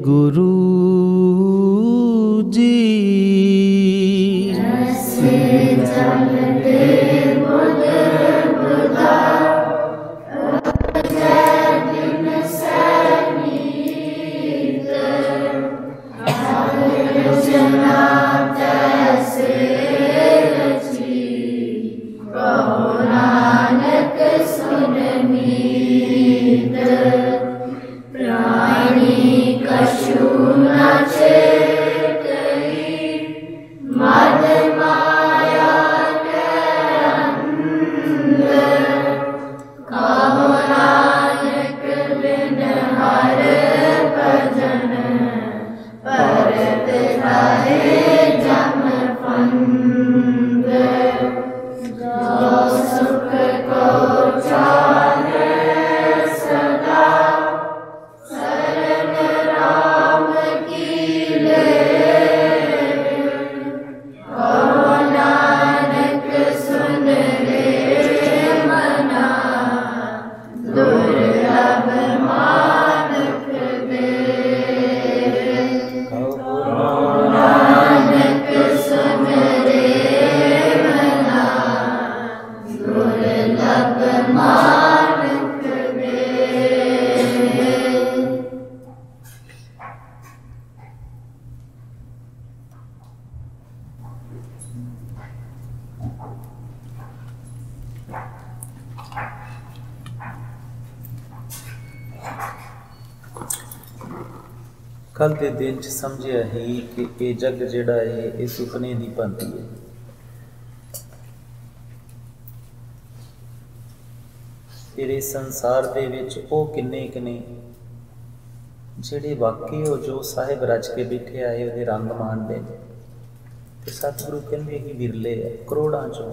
गुरु जी। कल के दिन च समझिया ही कि ये जग जिहड़ा है ये सुपने की भांति है। फिर इस संसार दे विच ओ किन्ने किने जिहड़े वाकई हो जो साहिब रच के बैठे आए उहदे रंग माणदे ने ते सतगुरु कहंदे कि विरले है करोड़ां चों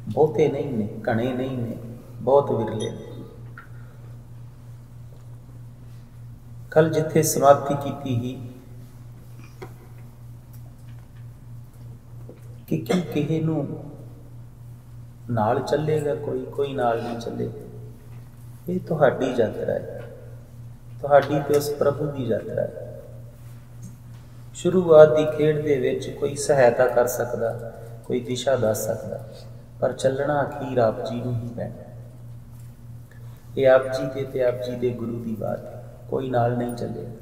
बहुते नहीं ने घने नहीं ने बहुत विरले ने। कल जिथे समाप्ति की ही कि किसी नूं नाल चलेगा कोई नाल नहीं चलेगा। ये तुहाडी यात्रा है, तुहाडी ते उस प्रभु की यात्रा है। शुरुआत की खेड दे विच कोई सहायता कर सकदा, कोई दिशा दस सकदा, पर चलना अखीर आप जी नूं ही पैना। ये आप जी ते आप जी दे गुरु की बात है, कोई नाल नहीं चलेगा।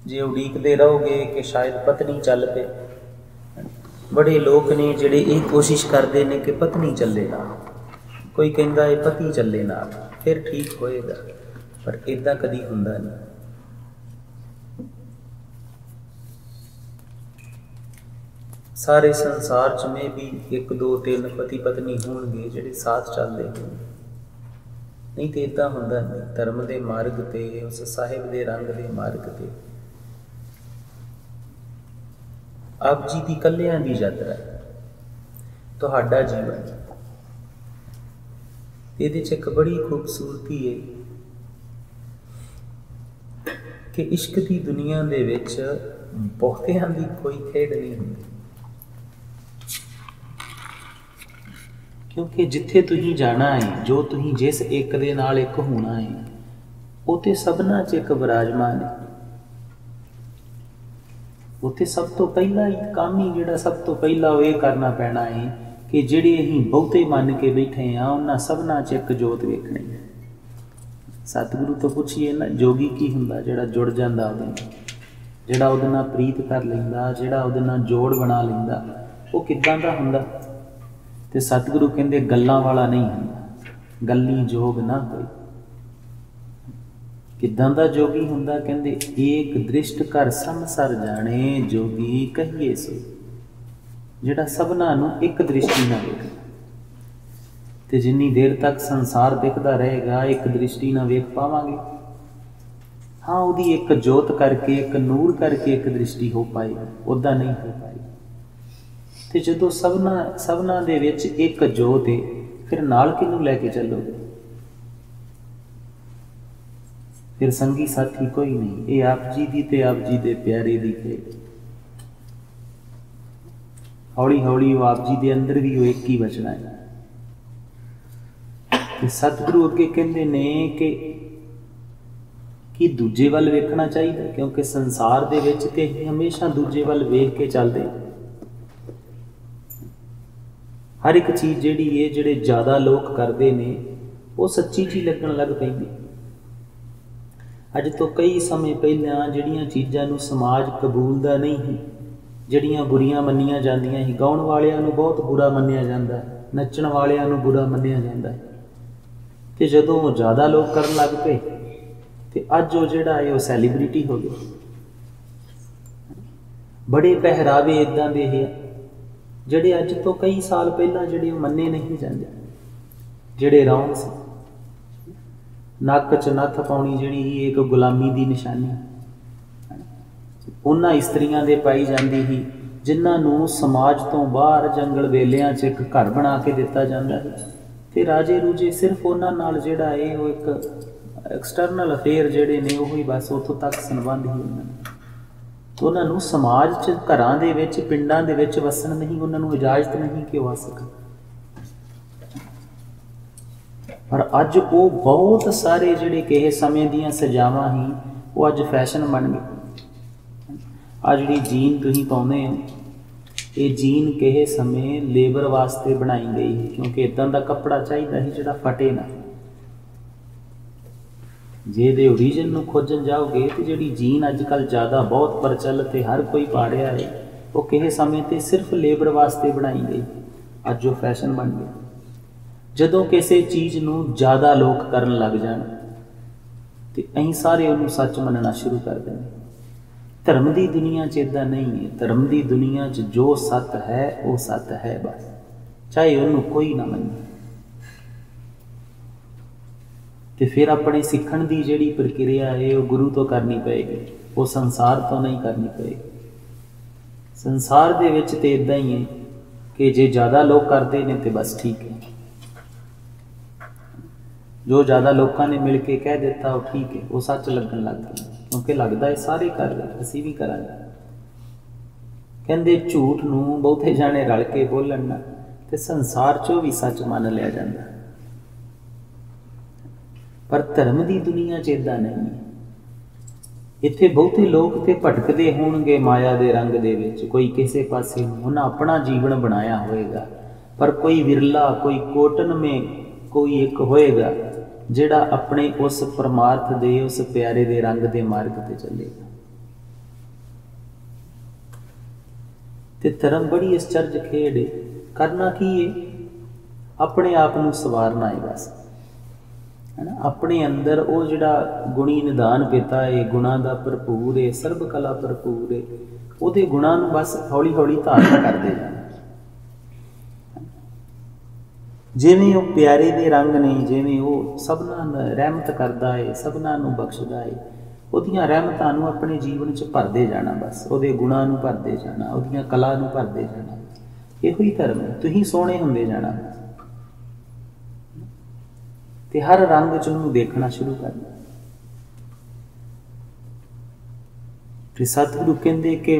जे उड़ीकते रहोगे कि शायद पत्नी चल पे, बड़े लोग ने जिहड़े ये कोशिश करते हैं कि पत्नी चले ना, कोई कहता है पति चले ना, फिर ठीक होएगा, पर इदां कदी हुंदा नहीं। सारे संसार च में भी 1 2 3 पति पत्नी होणगे जिहड़े साथ चलते होणगे, नहीं तो इदा हुंदा नहीं। धर्म के मार्ग ते उस साहिब के रंग के मार्ग ते आप जी की कल्याण की यात्रा है, तुहाडा जीवन। ये एक बड़ी खूबसूरती है कि इश्क की दुनिया दे विच बहुतियां दी कोई खेड नहीं होंदी, क्योंकि जिथे तुसीं जाना है, जो तुसीं जिस एक दे नाल एक होना है, वो तो सबना च एक विराजमान है। उत्थे सब तो पहला ही काम ही जिहड़ा सब तो पहला वो ये करना पैना है कि जिहड़े असीं बहुते मन के बैठे हाँ उन्हां सबना च एक जोत वेखणी है। सतगुरु तो पुछिए ना, जोगी की हुंदा जिहड़ा जुड़ जांदा उहदे नाल, जिहड़ा उहदे नाल प्रीत कर लैंदा, जिहड़ा उहदे नाल जोड़ बना लैंदा, वो किदां दा हुंदा? ते सतगुरु कहंदे गल्लां वाला नहीं हुंदा, गल्ली जोग ना कोई। किदां दा जोगी हुंदा? कहंदे एक दृष्ट कर संसार जाने जोगी कहिए सो, जिहड़ा सबना नूं एक दृष्टि नाल वेखे। ते जिन्नी देर तक संसार दिखदा रहेगा एक दृष्टि ना वेख पावांगे। हाँ, उहदी एक जोत करके, एक नूर करके एक दृष्टि हो पाएगी, उदा नहीं हो पाएगी। ते जदों सबना दे विच एक जोत है, फिर नाल किहनूं लैके चलोगे? फिर संगी साथी कोई नहीं। ये आप जी दी ते आप जी दे प्यारे दी खेड। हौली हौली वो आप जी दे अंदर भी वो एक ही बचना है। ਤੇ ਸਤਿਗੁਰੂ ਅੱਗੇ ਕਹਿੰਦੇ ਨੇ ਕਿ ਦੂਜੇ ਵੱਲ ਵੇਖਣਾ ਚਾਹੀਦਾ, ਕਿਉਂਕਿ ਸੰਸਾਰ ਦੇ ਵਿੱਚ ਤੇ ਅਸੀਂ ਹਮੇਸ਼ਾ ਦੂਜੇ ਵੱਲ ਵੇਖ ਕੇ ਚੱਲਦੇ। ਹਰ ਇੱਕ ਚੀਜ਼ ਜਿਹੜੀ ਹੈ, ਜਿਹੜੇ ਜ਼ਿਆਦਾ ਲੋਕ ਕਰਦੇ ਨੇ, ਉਹ ਸੱਚੀ ਜੀ ਲੱਗਣ ਲੱਗ ਪੈਂਦੀ। ਅੱਜ ਤੋਂ ਕਈ ਸਮੇਂ ਪਹਿਲਾਂ ਜਿਹੜੀਆਂ ਚੀਜ਼ਾਂ ਨੂੰ ਸਮਾਜ ਕਬੂਲਦਾ ਨਹੀਂ ਸੀ, ਜਿਹੜੀਆਂ ਬੁਰੀਆਂ ਮੰਨੀਆਂ ਜਾਂਦੀਆਂ ਸੀ, ਗਾਉਣ ਵਾਲਿਆਂ ਨੂੰ ਬਹੁਤ ਬੁਰਾ ਮੰਨਿਆ ਜਾਂਦਾ, ਨੱਚਣ ਵਾਲਿਆਂ ਨੂੰ ਬੁਰਾ ਮੰਨਿਆ ਜਾਂਦਾ, ਤੇ ਜਦੋਂ ਉਹ ਜ਼ਿਆਦਾ ਲੋਕ ਕਰਨ ਲੱਗ ਪਏ ਤੇ ਅੱਜ ਉਹ ਜਿਹੜਾ ਹੈ ਉਹ ਸੈਲੀਬ੍ਰਿਟੀ ਹੋ ਗਿਆ। ਬੜੇ ਪਹਿਰਾਵੇ ਇੱਦਾਂ ਦੇ ਹੈ ਜਿਹੜੇ ਅੱਜ ਤੋਂ ਕਈ ਸਾਲ ਪਹਿਲਾਂ ਜਿਹੜੇ ਉਹ ਮੰਨੇ ਨਹੀਂ ਜਾਂਦੇ, ਜਿਹੜੇ ਰੌਂਗ ਸੀ। ਨੱਕ 'ਚ ਨੱਥ ਪਾਉਣੀ ਜਿਹੜੀ ਇੱਕ ਗੁਲਾਮੀ ਦੀ ਨਿਸ਼ਾਨੀ ਉਹਨਾਂ ਇਸਤਰੀਆਂ ਦੇ ਪਾਈ ਜਾਂਦੀ ਸੀ ਜਿਨ੍ਹਾਂ ਨੂੰ ਸਮਾਜ ਤੋਂ ਬਾਹਰ ਜੰਗਲ ਵੇਲਿਆਂ 'ਚ ਇੱਕ ਘਰ ਬਣਾ ਕੇ ਦਿੱਤਾ ਜਾਂਦਾ ਹੈ, ਤੇ ਰਾਜੇ ਰੂਜੇ ਸਿਰਫ ਉਹਨਾਂ ਨਾਲ ਜਿਹੜਾ ਹੈ ਉਹ ਇੱਕ ਐਕਸਟਰਨਲ ਅਫੇਅਰ ਜਿਹੜੇ ਨੇ ਉਹ ਹੀ ਬਸ ਉੱਥੋਂ ਤੱਕ ਸੰਬੰਧ ਹੀ ਉਹਨਾਂ ਨੇ। ਉਹਨਾਂ ਨੂੰ ਸਮਾਜ 'ਚ, ਘਰਾਂ ਦੇ ਵਿੱਚ, ਪਿੰਡਾਂ ਦੇ ਵਿੱਚ ਵਸਣ ਨਹੀਂ, ਉਹਨਾਂ ਨੂੰ ਇਜਾਜ਼ਤ ਨਹੀਂ ਕਿ ਉਹ ਆ ਸਕਣ। ਪਰ ਅੱਜ ਉਹ ਬਹੁਤ ਸਾਰੇ ਜਿਹੜੇ ਕਿਸੇ ਸਮੇਂ ਦੀਆਂ ਸਜ਼ਾਵਾਂ ਸੀ ਉਹ ਅੱਜ ਫੈਸ਼ਨ ਬਣ ਗਏ। ਆ ਜਿਹੜੀ ਜੀਨ ਤੁਸੀਂ ਪਾਉਂਦੇ ਹੋ, ਇਹ ਜੀਨ ਕਿਸੇ ਸਮੇਂ ਲੇਬਰ ਵਾਸਤੇ ਬਣਾਈ ਗਈ, ਕਿਉਂਕਿ ਇੱਦਾਂ ਦਾ ਕੱਪੜਾ ਚਾਹੀਦਾ ਸੀ ਜਿਹੜਾ ਫਟੇ ਨਾ। ਜੇ ਇਹਦੇ ਓਰੀਜਨ ਨੂੰ ਖੋਜਣ ਜਾਓਗੇ ਤੇ ਜਿਹੜੀ ਜੀਨ ਅੱਜ ਕੱਲ੍ਹ ਜ਼ਿਆਦਾ ਬਹੁਤ ਪ੍ਰਚਲਿਤ ਹੈ, ਹਰ ਕੋਈ ਪਾ ਰਿਹਾ ਹੈ, ਉਹ ਕਿਸੇ ਸਮੇਂ ਤੇ ਸਿਰਫ ਲੇਬਰ ਵਾਸਤੇ ਬਣਾਈ ਗਈ, ਅੱਜ ਉਹ ਫੈਸ਼ਨ ਬਣ ਗਿਆ। ਜਦੋਂ ਕਿਸੇ ਚੀਜ਼ ਨੂੰ ਜ਼ਿਆਦਾ ਲੋਕ ਕਰਨ ਲੱਗ ਜਾਣ ਤੇ ਅਸੀਂ ਸਾਰੇ ਉਹਨੂੰ ਸੱਚ ਮੰਨਣਾ ਸ਼ੁਰੂ ਕਰ ਦਿੰਦੇ। ਧਰਮ ਦੀ ਦੁਨੀਆ 'ਚ ਇੱਦਾਂ ਨਹੀਂ ਹੈ। ਧਰਮ ਦੀ ਦੁਨੀਆ 'ਚ ਜੋ ਸੱਤ ਹੈ ਉਹ ਸੱਤ ਹੈ ਬਸ, ਚਾਹੇ ਉਹਨੂੰ ਕੋਈ ਨਾ ਮੰਨੇ। ਤੇ ਫਿਰ ਆਪਣੇ ਸਿੱਖਣ ਦੀ ਜਿਹੜੀ ਪ੍ਰਕਿਰਿਆ ਹੈ ਉਹ ਗੁਰੂ ਤੋਂ ਕਰਨੀ ਪਏਗੀ, ਉਹ ਸੰਸਾਰ ਤੋਂ ਨਹੀਂ ਕਰਨੀ ਪਏਗੀ। ਸੰਸਾਰ ਦੇ ਵਿੱਚ ਤੇ ਇੱਦਾਂ ਹੀ ਹੈ ਕਿ ਜੇ ਜ਼ਿਆਦਾ ਲੋਕ ਕਰਦੇ ਨੇ ਤੇ ਬਸ ਠੀਕ ਹੈ, ਜੋ ਜ਼ਿਆਦਾ ਲੋਕਾਂ ਨੇ ਮਿਲ ਕੇ ਕਹਿ ਦਿੱਤਾ ਉਹ ਠੀਕ ਹੈ, ਉਹ ਸੱਚ ਲੱਗਣ ਲੱਗ ਗਿਆ, ਕਿਉਂਕਿ ਲੱਗਦਾ ਹੈ ਸਾਰੇ ਕਰ ਰਹੇ, ਅਸੀਂ ਵੀ ਕਰਾਂਗੇ। ਕਹਿੰਦੇ ਝੂਠ ਨੂੰ ਬਹੁਤੇ ਜਾਣੇ ਰਲ ਕੇ ਬੋਲਣ ਨਾ ਤੇ ਸੰਸਾਰ 'ਚੋਂ ਵੀ ਸੱਚ ਮੰਨ ਲਿਆ ਜਾਂਦਾ। ਪਰ ਧਰਮ ਦੀ ਦੁਨੀਆ 'ਚ ਇੱਦਾਂ ਨਹੀਂ ਹੈ। ਇੱਥੇ ਬਹੁਤੇ ਲੋਕ ਤੇ ਭਟਕਦੇ ਹੋਣਗੇ ਮਾਇਆ ਦੇ ਰੰਗ ਦੇ ਵਿੱਚ, ਕੋਈ ਕਿਸੇ ਪਾਸੇ ਉਹਨਾਂ ਆਪਣਾ ਜੀਵਨ ਬਣਾਇਆ ਹੋਏਗਾ, ਪਰ ਕੋਈ ਵਿਰਲਾ, ਕੋਈ ਕੋਟਨਮੇ ਕੋਈ ਇੱਕ ਹੋਏਗਾ ਜਿਹੜਾ ਆਪਣੇ ਉਸ ਪਰਮਾਰਥ ਦੇ, ਉਸ ਪਿਆਰੇ ਦੇ ਰੰਗ ਦੇ ਮਾਰਗ ਤੇ ਚੱਲੇਗਾ। ਤੇ ਧਰਮ ਬੜੀ ਅਚਰਜ ਖੇਡ ਹੈ। ਕਰਨਾ ਕੀ ਹੈ? ਆਪਣੇ ਆਪ ਨੂੰ ਸਵਾਰਨਾ ਹੈ ਬਸ, ਹੈ ਨਾ। ਆਪਣੇ ਅੰਦਰ ਉਹ ਜਿਹੜਾ ਗੁਣੀ ਨਿਧਾਨ ਪਿਤਾ ਹੈ, ਗੁਣਾਂ ਦਾ ਭਰਪੂਰ ਹੈ, ਸਰਬ ਕਲਾ ਭਰਪੂਰ ਹੈ, ਉਹਦੇ ਗੁਣਾਂ ਨੂੰ ਬਸ ਹੌਲੀ ਹੌਲੀ ਧਾਰਨ ਕਰਦੇ ਜਾਣਾ। ਜਿਵੇਂ ਉਹ ਪਿਆਰੇ ਦੇ ਰੰਗ ਨੇ, ਜਿਵੇਂ ਉਹ ਸਭਨਾਂ ਦਾ ਰਹਿਮਤ ਕਰਦਾ ਹੈ, ਸਭਨਾਂ ਨੂੰ ਬਖਸ਼ਦਾ ਹੈ, ਉਹਦੀਆਂ ਰਹਿਮਤਾਂ ਨੂੰ ਆਪਣੇ ਜੀਵਨ 'ਚ ਭਰਦੇ ਜਾਣਾ ਬਸ, ਉਹਦੇ ਗੁਣਾਂ ਨੂੰ ਭਰਦੇ ਜਾਣਾ, ਉਹਦੀਆਂ ਕਲਾ ਨੂੰ ਭਰਦੇ ਜਾਣਾ। ਇਹੋ ਹੀ ਧਰਮ ਹੈ। ਤੁਸੀਂ ਸੋਹਣੇ ਹੁੰਦੇ ਜਾਣਾ ਤੇ ਹਰ ਰੰਗ 'ਚ ਉਹਨੂੰ ਦੇਖਣਾ ਸ਼ੁਰੂ ਕਰਨਾ। ਤੇ ਸਤਿਗੁਰੂ ਕਹਿੰਦੇ ਕਿ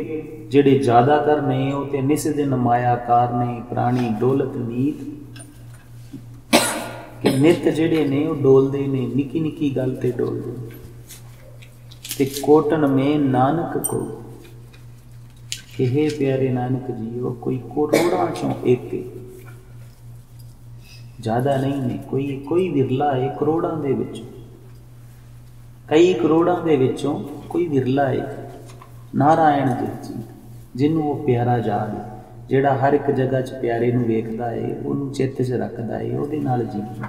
ਜਿਹੜੇ ਜ਼ਿਆਦਾਤਰ ਨੇ ਉਹ ਤੇ ਨਿਸ ਦਿਨ ਮਾਇਆਕਾਰ ਨੇ, ਪ੍ਰਾਣੀ ਡੋਲਤ ਨੀਤ, ਕਿ ਨਿੱਤ ਜਿਹੜੇ ਨੇ ਉਹ ਡੋਲਦੇ ਨੇ, ਨਿੱਕੀ ਨਿੱਕੀ ਗੱਲ ਤੇ ਡੋਲਦੇ ਨੇ। ਤੇ ਕੋਟਨ ਮੇ ਨਾਨਕ ਕੋ, ਕਿ ਹੇ ਪਿਆਰੇ ਨਾਨਕ ਜੀਓ, ਕੋਈ ਕਰੋੜਾਂ 'ਚੋਂ ਇੱਕ, ਜ਼ਿਆਦਾ ਨਹੀਂ ਨੇ, ਕੋਈ ਵਿਰਲਾ ਹੈ ਕਰੋੜਾਂ ਦੇ ਵਿੱਚੋਂ, ਕਈ ਕਰੋੜਾਂ ਦੇ ਵਿੱਚੋਂ ਕੋਈ ਵਿਰਲਾ ਹੈ ਨਾਰਾਇਣ ਜੀ, ਜਿਹਨੂੰ ਉਹ ਪਿਆਰਾ ਜਾਗ, ਜਿਹੜਾ ਹਰ ਇੱਕ ਜਗ੍ਹਾ 'ਚ ਪਿਆਰੇ ਨੂੰ ਵੇਖਦਾ ਹੈ, ਉਹਨੂੰ ਚਿੱਤ 'ਚ ਰੱਖਦਾ ਹੈ, ਉਹਦੇ ਨਾਲ ਜੀਵਦਾ।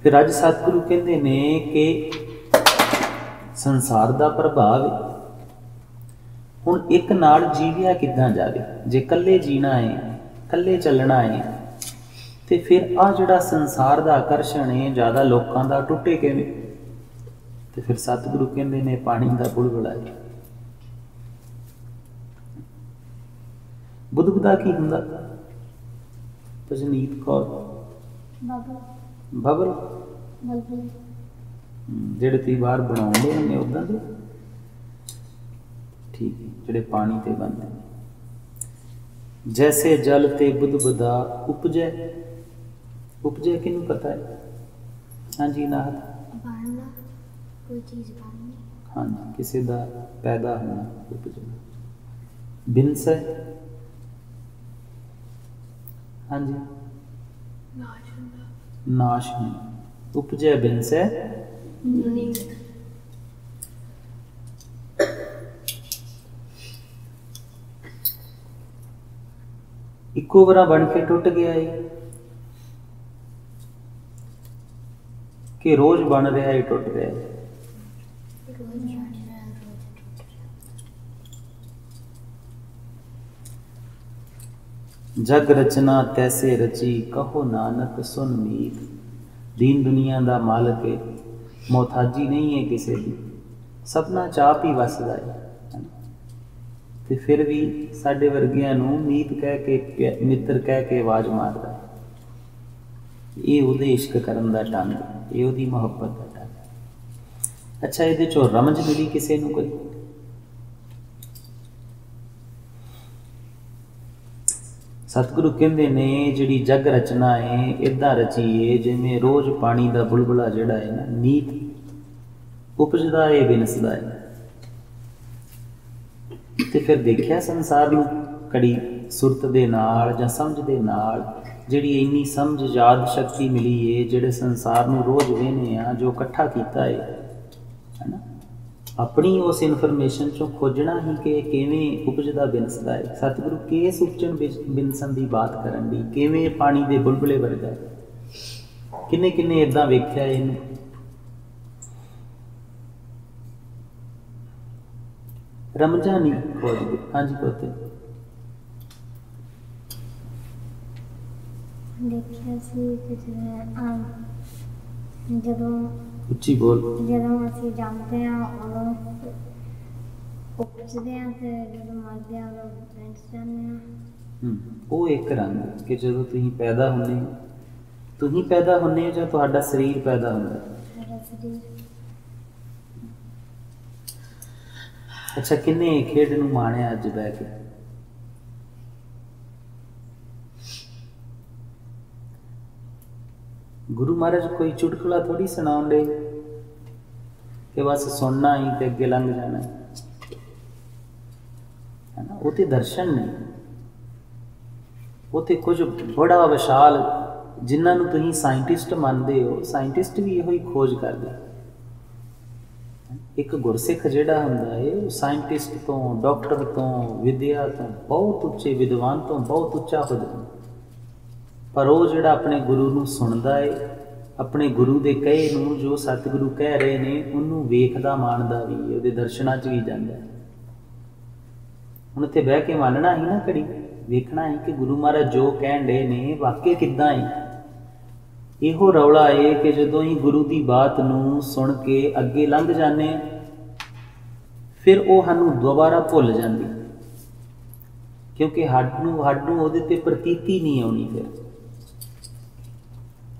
ਫਿਰ ਅੱਜ ਸਤਿਗੁਰੂ ਕਹਿੰਦੇ ਨੇ ਕਿ ਸੰਸਾਰ ਦਾ ਪ੍ਰਭਾਵ ਹੈ। ਹੁਣ ਇੱਕ ਨਾਲ ਜੀਵਿਆ ਕਿੱਦਾਂ ਜਾਵੇ? ਜੇ ਇਕੱਲੇ ਜੀਣਾ ਹੈ, ਇਕੱਲੇ ਚੱਲਣਾ ਹੈ, ਤੇ ਫਿਰ ਆਹ ਜਿਹੜਾ ਸੰਸਾਰ ਦਾ ਆਕਰਸ਼ਣ ਹੈ ਜ਼ਿਆਦਾ ਲੋਕਾਂ ਦਾ, ਟੁੱਟੇ ਕਿਵੇਂ? ਤੇ ਫਿਰ ਸਤਿਗੁਰੂ ਕਹਿੰਦੇ ਨੇ ਪਾਣੀ ਦਾ ਬੁਲਬੁਲਾ ਹੈ। ਬੁਦਬੁਦਾ ਕੀ ਹੁੰਦਾ? ਭਜਨੀਤ ਕੌਰ, ਬਬਲ ਜਿਹੜੇ ਤੁਸੀਂ ਬਾਹਰ ਬਣਾਉਂਦੇ ਨੇ ਉੱਦਾਂ ਦੇ, ਠੀਕ ਹੈ, ਜਿਹੜੇ ਪਾਣੀ ਤੇ ਬਣਦੇ ਨੇ। जैसे जल ते बुध बुधा उपजै। उपजै किनू पता है? हाँ जी नाहत। बनना, कोई चीज़ बननी। हाँ जी, किसी का पैदा होना, उपजना। बिनसै। हाँ जी, नाश होना। उपजै बिनसै नीत। इको बार बन के टुट गया है कि रोज बन रहा है टुट रहा है? जग रचना तैसे रची कहो नानक सुन मीत। दीन दुनिया का मालक है, मोहताजी नहीं है किसी की, सबना चाप ही वसदा है। ते फिर भी साडे वर्गियां नूं मीत कह के, मित्र कह के आवाज़ मारदा है। ये उहदे इश्क करन दा ढंग, ये उहदी मुहब्बत दा ढंग। अच्छा, इहदे चों रमज मिली किसी नूं कोई? सतगुरु कहते ने जिहड़ी जग रचना है इदां रची है जिवें रोज़ पानी का बुलबुला जिहड़ा है ना नीत उपजदा है बिनसदा है। ते फिर देखिया संसार नूं कड़ी सुरत दे नाल जां समझ दे नाल जिहड़ी इन्नी समझ याद शक्ति मिली है, जिहड़े संसार नूं रोज़ वेहने आ, जो इकट्ठा कीता है ना, अपनी उस इनफॉर्मेशन चों खोजना ही कि किवें उपजदा बिनसदा है। सतगुरु किस उपजन बिनसन की बात करन दी, किवें पानी दे बुलबुले वर्गा है। किन्ने किन्ने इदां वेख्या इहनूं। रमजा नहीं खोजदे। हाँ जी पोते। देखिया सी कि ਜਦੋਂ ਉੱਚੀ ਬੋਲ। ਜਦੋਂ ਅਸੀਂ ਜੰਮਦੇ ਹਾਂ ਉਦੋਂ ਉਪਜਦੇ ਹਾਂ ਤੇ ਜਦੋਂ ਮਰਦੇ ਹਾਂ ਉਦੋਂ ਬਿਨਸ ਜਾਂਦੇ ਹਾਂ। ਉਹ ਇੱਕ ਰੰਗ ਕਿ ਜਦੋਂ ਤੁਸੀਂ ਪੈਦਾ ਹੁੰਦੇ ਹੋ, ਤੁਸੀਂ ਪੈਦਾ ਹੁੰਦੇ ਹੋ ਜਾਂ ਤੁਹਾਡਾ ਸਰੀਰ ਪੈਦਾ ਹੁੰਦਾ ਹੈ? ਸਾਡਾ ਸਰੀਰ। ਅੱਛਾ, ਕਿੰਨੇ ਖੇਡ ਨੂੰ ਮਾਣਿਆ ਅੱਜ ਬਹਿ ਕੇ? गुरु महाराज कोई चुटकुला थोड़ी सुनाउण दे कि बस सुनना ही ते अगे लंघ जाना है ना। वो तो दर्शन ने, वो तो कुछ बड़ा विशाल, जिन्होंने तुसीं साइंटिस्ट मानते हो, साइंटिस्ट भी इहो ही खोज करदे। एक गुरसिख जिहड़ा हुंदा है वो साइंटिस्ट तो, डॉक्टर तो, विद्या तो बहुत उच्चे, विद्वान तो बहुत उच्चा हो जाता, पर वो जिहड़ा अपने गुरु नूं सुनदा है, अपने गुरु दे कहे नूं जो सतगुरु कह रहे ने उन्होंने वेखदा मानदा भी है, उहदे दर्शनां च भी जांदा है। हुण उत्थे बह के मानना ही ना, घड़ी वेखना ही कि गुरु महाराज जो कहण डे ने वाकई किद्दां है। इहो रौला है कि जदों ही गुरु की बात नूं सुन के अगे लंघ जाने फिर वो सानूं दोबारा भुल जांदी, क्योंकि सानूं उहदे ते प्रतीति नहीं आउणी, फिर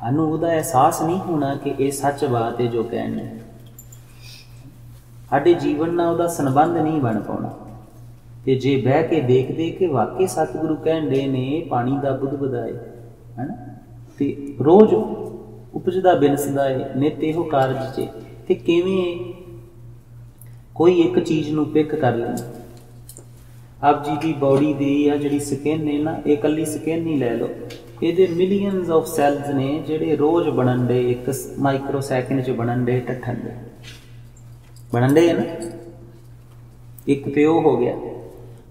सानूं उहदा एहसास नहीं होना कि ये सच बात है जो कहने। साडे जीवन नाल उहदा संबंध नहीं बन पाउणा। ते जे बह के देखदे कि वाकई सतगुरु कहण दे ने पानी दा बुदबुदा है ना, ते रोज़ उपजदा बिनसदा है, नित इहो कारज च, ते किवें कोई एक चीज़ नूं पिक कर लेना। आप जी की बॉडी दी आ जिहड़ी स्किन है ना, ये कल्ली स्किन ही लै लो, ये मिलियंस ऑफ सैल्स ने जिहड़े रोज़ बनन डे, एक माइक्रो सैकेंड च बनन डे, टट्ठन डे बनन डे है ना। एक तो हो गया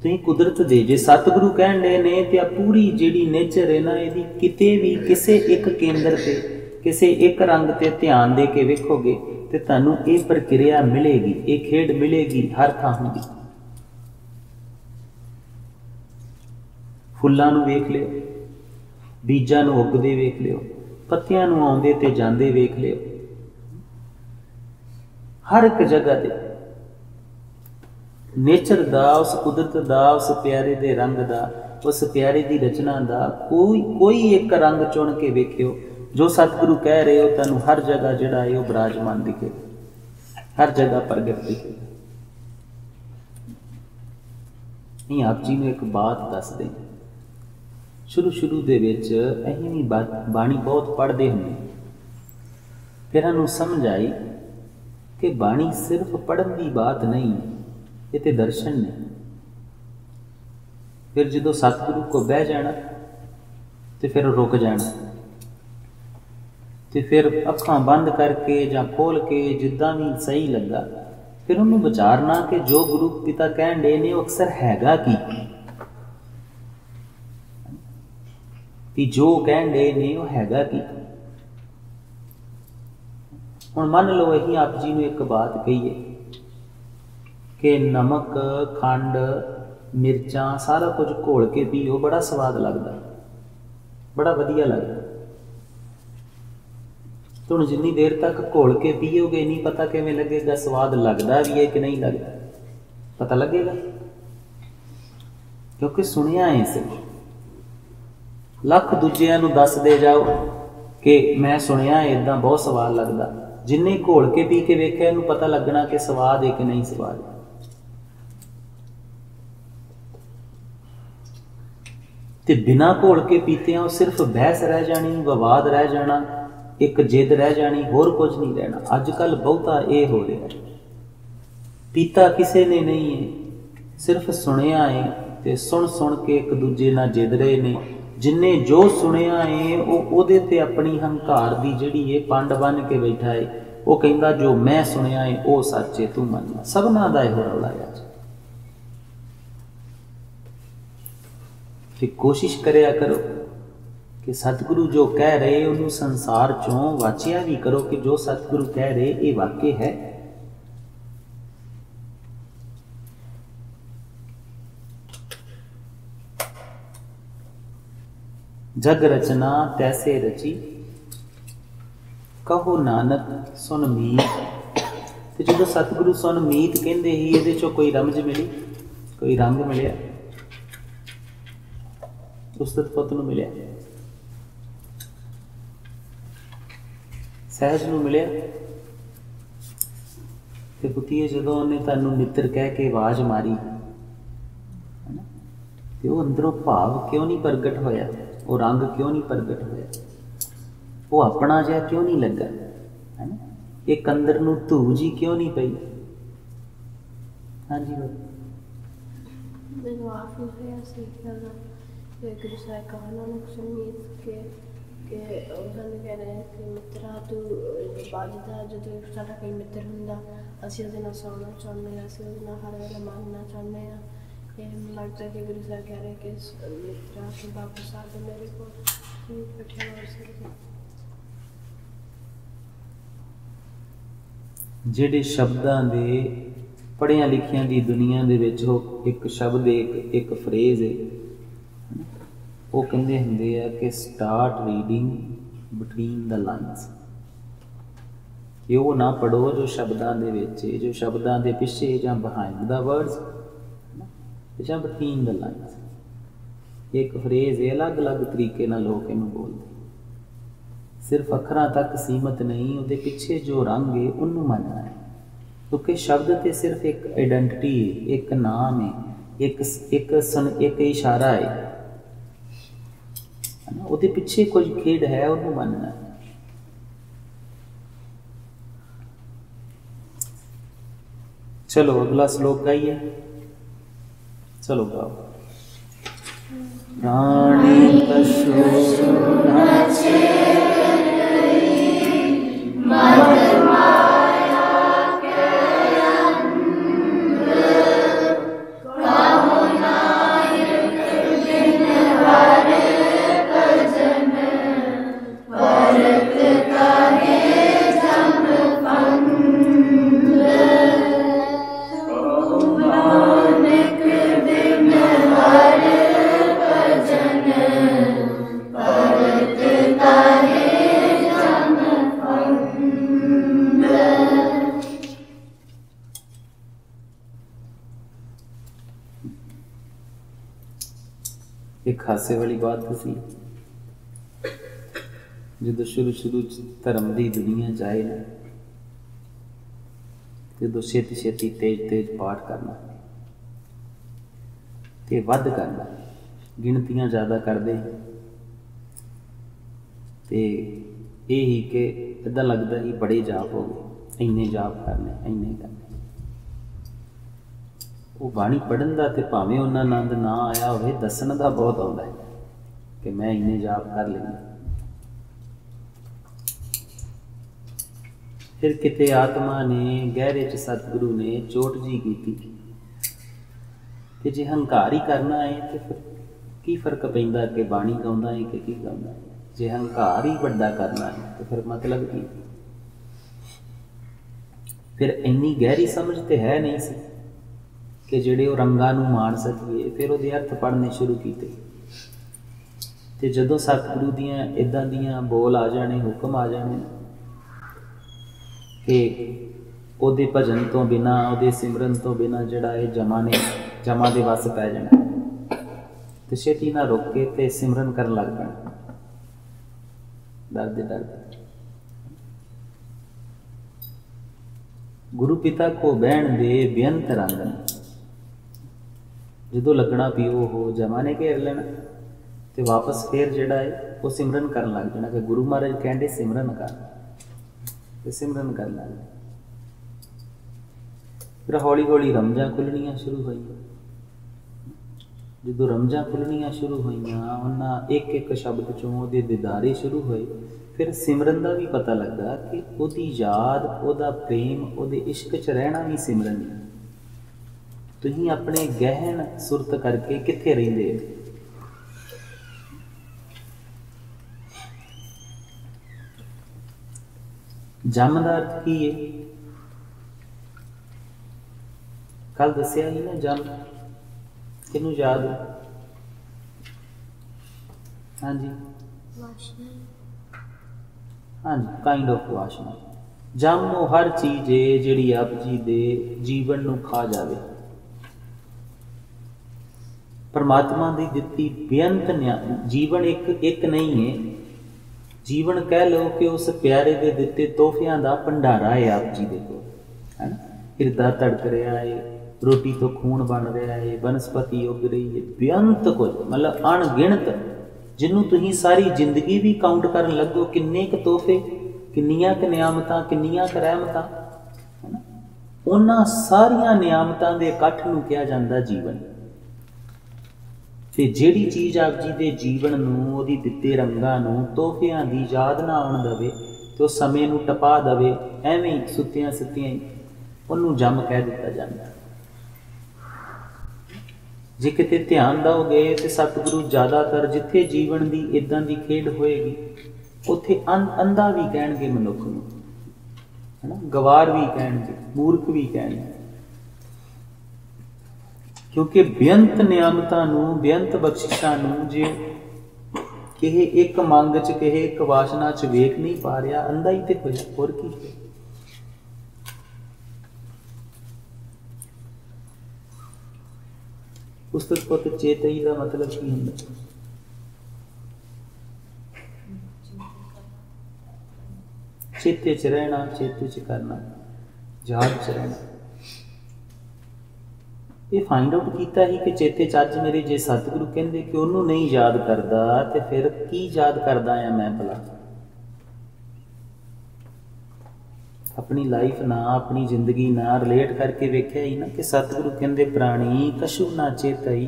तुसीं कुदरत दे, जे सतगुरु कहण डे ने ते पूरी जिहड़ी नेचर है ना, इहदी किते भी किसे एक केंद्र ते, किसे एक रंग ते ध्यान दे के वेखोगे ते तुहानूं ये प्रक्रिया मिलेगी, ये खेड मिलेगी हर थां हुंदी। फुल्लां नूं वेख लिओ, बीजां नूं उगदे वेख लिओ, पत्तियां नूं आउंदे ते जांदे वेख लिओ, हर एक जगह ते नेचर दा, उस कुदरत दा, उस प्यारे दे रंग दा, उस प्यारे दी रचना दा कोई एक रंग चुन के वेखियो जो सतगुरु कह रहे हो, तुहानूं हर जगह जिहड़ा है वो विराजमान दिखे, हर जगह प्रगट दिखे। नहीं, आप जी ने एक बात दस दें, शुरू दे विच असीं भी बाणी बहुत पढ़ते होंगे, फिर सानूं समझ आई कि बाणी सिर्फ पढ़न की बात नहीं, ये तो दर्शन ने। फिर जो सतगुरु को बह जाना तो फिर रुक जाना, तो फिर अखां बंद करके जां खोल के जिद्दां भी सही लगा, फिर उन्होंने विचारना कि जो गुरु पिता कहन डे ने अक्सर हैगा कि जो कहन डे ने वो हैगा की। हुण मान लो असीं आप जी नूं एक बात कहीए कि नमक खंड मिर्चां सारा कुछ घोल के पीओ, बड़ा स्वाद लगता, बड़ा वधिया लगता। तो हुण जिन्नी देर तक घोल के पीओगे नहीं पता किवें लगेगा स्वाद लगता भी है कि नहीं लगता, पता लगेगा क्योंकि सुनिया है सिर्फ। लख दूजियां नूं दस दे जाओ कि मैं सुनिया इदां बहुत स्वाद लगता, जिन्ने घोल के पी के वेख्या इहनूं पता लगना कि स्वाद है कि नहीं स्वाद। ते बिना घोल के पीतियां सिर्फ बहस रह जानी, विवाद रह जाना, एक जिद रह जानी, होर कुछ नहीं रहना। अजकल बहुता ये हो रहा है, पीता किसी ने नहीं है, सिर्फ सुनिया है ते सुन सुन के एक दूजे नाल जिद रहे ने। जिन्ने जो सुनिया है वो ते अपनी हंकार की जिहड़ी है पंड बन के बैठा है, वो कहंदा जो मैं सुनिया है वो सच है, तू मनना। सबना दा इहो रौला है। फिर कोशिश करया करो कि सतगुरु जो कह रहे उन्होंने संसार चों वाचिया भी करो कि जो सतगुरु कह रहे ये वाकई है। जग रचना तैसे रची, कहो नानक सुन मीत। तो जो सतगुरु सुन मीत कहते ही ये चो कोई रमज मिली, कोई रंग मिलिया, उस्तत पुत नूं मिलिया, सहज नूं मिलिया। ते पुत्तीए जदों उन्हें तुहानूं मित्र कह के आवाज़ मारी ते वो अंदरों भाव क्यों नहीं प्रगट होया, वो रंग क्यों नहीं प्रगट होया, वो अपना जिहा क्यों नहीं लगा, है ना? एक अंदर नूं धू जी क्यों नहीं पई। हाँ जी मैनूं आप होया सी गुरु साहिब कहना सुनीत कि उन्होंने कह रहे हैं कि मित्रा तू बाजदा जो साडा कोई मित्र हुंदा असीं उहदे नाल सोना चाहुंदे हां, असीं उहदे नाल हर वेले मानना चाहुंदे हां। ये मैनूं लगदा कि गुरु साहिब कह रहे कि मित्रा तू वापस आ जा मेरे कोल, बैठे हो सकदे। ਜਿਹੜੇ शब्दां दे पढ़िया लिखिया की दुनिया दे विच हो एक शब्द एक फ्रेज है, वो कहते होंगे कि start reading between the lines. कि वो ना पढ़ो जो शब्दां दे विच, जो शब्दां दे पिछे जां बिहाइंड द वर्ड्स जां बिटवीन द लाइन्स। एक फ्रेज है, अलग अलग तरीके नाल लोग इहनूं बोलदे, सिर्फ अखरां तक सीमित नहीं, उहदे पिछे जो रंग है उन्होंने मानना है। क्योंकि शब्द तो सिर्फ एक आइडेंटिटी है, एक नाम है, एक इशारा है ना, उहदे पिछे कुछ खेड है उन्होंने मानना है। चलो अगला श्लोक गाइए, चलो गाओ। प्राणी पशु एक हासे वाली बात सी, जो शुरू धर्म की दुनिया जाए ना, जो छेती तेज पाठ करना ते वध करना, गिणतियां ज़्यादा करते ते यही कि इदा लगता ही बड़े जाप हो गए, इन्ने जाप करने इन्ने करने। वो बाणी पढ़न का तो भावें उन्हें आनंद ना आया हो, दसन का बहुत आता है कि मैं इन्ने जाप कर लेना। फिर किते आत्मा ने गहरे च सतगुरु ने चोट जी की कि जे हंकार ही करना है तो फिर की फर्क पैंदा कि बाणी गाउंदा है कि की गाउंदा है। जे हंकार ही वड्डा करना है तो फिर मतलब की। फिर इन्नी गहरी समझ तो है नहीं सी कि जिहड़े वो रंगां नूं मान सकीए। फिर उहदे अर्थ पढ़ने शुरू कीते ते जदों सतगुरु दियां इदां दियां बोल आ जाने, हुक्म आ जाने कि ਉਹਦੇ भजन तो बिना, ਉਹਦੇ सिमरन तो बिना ਜਿਹੜਾ ਇਹ जमा ਦੇ वस पै जाना ਤੇ ਛੇਤੀ ना रुक के ते सिमरन करन लग पैना डरदे डरदे। गुरु पिता को बहन दे बेअंत रंगन, जदों लगना भी वो जमा ने घेर लेना ते वापस फिर जिहड़ा है वो सिमरन करन लग जाना कि गुरु महाराज कहंदे सिमरन कर, ते सिमरन कर लग। फिर हौली हौली रमजां खुलनियां शुरू हुई। जो रमजां खुलनियां शुरू हुई उन्हां एक एक शब्द चों उहदे दिदारे शुरू होए। फिर सिमरन का भी पता लगा कि उहदी याद, उहदा प्रेम, उहदे इश्क च रहना भी सिमरन है। तुसीं अपने गहन सुरत करके कित्थे रहिंदे हो? जम दा अर्थ की है? कल दसिया ही ना जम, किनू याद है? हाँ जी, हाँ जी, काइंड ऑफ वासना। जम वो हर चीज़ है जिहड़ी आप जी दे जीवन नू खा जावे। परमात्मा दी दित्ती बेअंत जीवन एक नहीं है। जीवन कह लो कि उस प्यारे दे दिते तोहफियां दा भंडारा है आप जी दे कोल, है ना। हिरदा तड़क रहा है, रोटी तो खून बन रहा है, वनस्पति उग रही है, बेअंत कुछ मतलब अणगिणत, जिन्हों तुसीं सारी जिंदगी भी काउंट करन लगो किन्ने क तोहफे, किन्नियां क नियामतां, किन्नियां क रहमतां, है ना। उन्हां सारियां नियामतां दे इकट्ठ नूं किहा जांदा जीवन। ते जिहड़ी चीज़ आप जी दे जीवन नूं, उहदी दित्ते रंगां नूं, तोहफियां दी याद ना आउण दवे ते उस समय नूं टपा दवे, एवें ही सुत्तियां सुत्तियां उहनूं जम कह दित्ता जांदा। जे किते ध्यान दोगे तो सतगुरु ज़्यादातर जिथे जीवन की इदां की खेड होएगी उत्थे अंधा भी कहणगे मनुख नूं, है ना, गवार भी कहणगे, मूर्ख भी कहणगे। क्योंकि बेअंत नियामतां नूं, बेअंत बख्शिशां नूं जे किहे एक मंग च, किहे एक वासना च वेख नहीं पा रहा, अंधा ही तो होया, होर की है। पुस्तक पुत चेतई का मतलब की हुंदा? चेते च रहना, चेते च करना, याद च रहना। ये फाइंड आउट किया ही कि चेते च अज मेरे जे सतगुरु कहंदे कि उन्होंने नहीं याद करदा ते फिर की याद करदा आ मैं भला? अपनी लाइफ ना, अपनी जिंदगी ना रिलेट करके वेख्या ही ना कि सतगुरु कहंदे प्राणी कशु ना चेतई,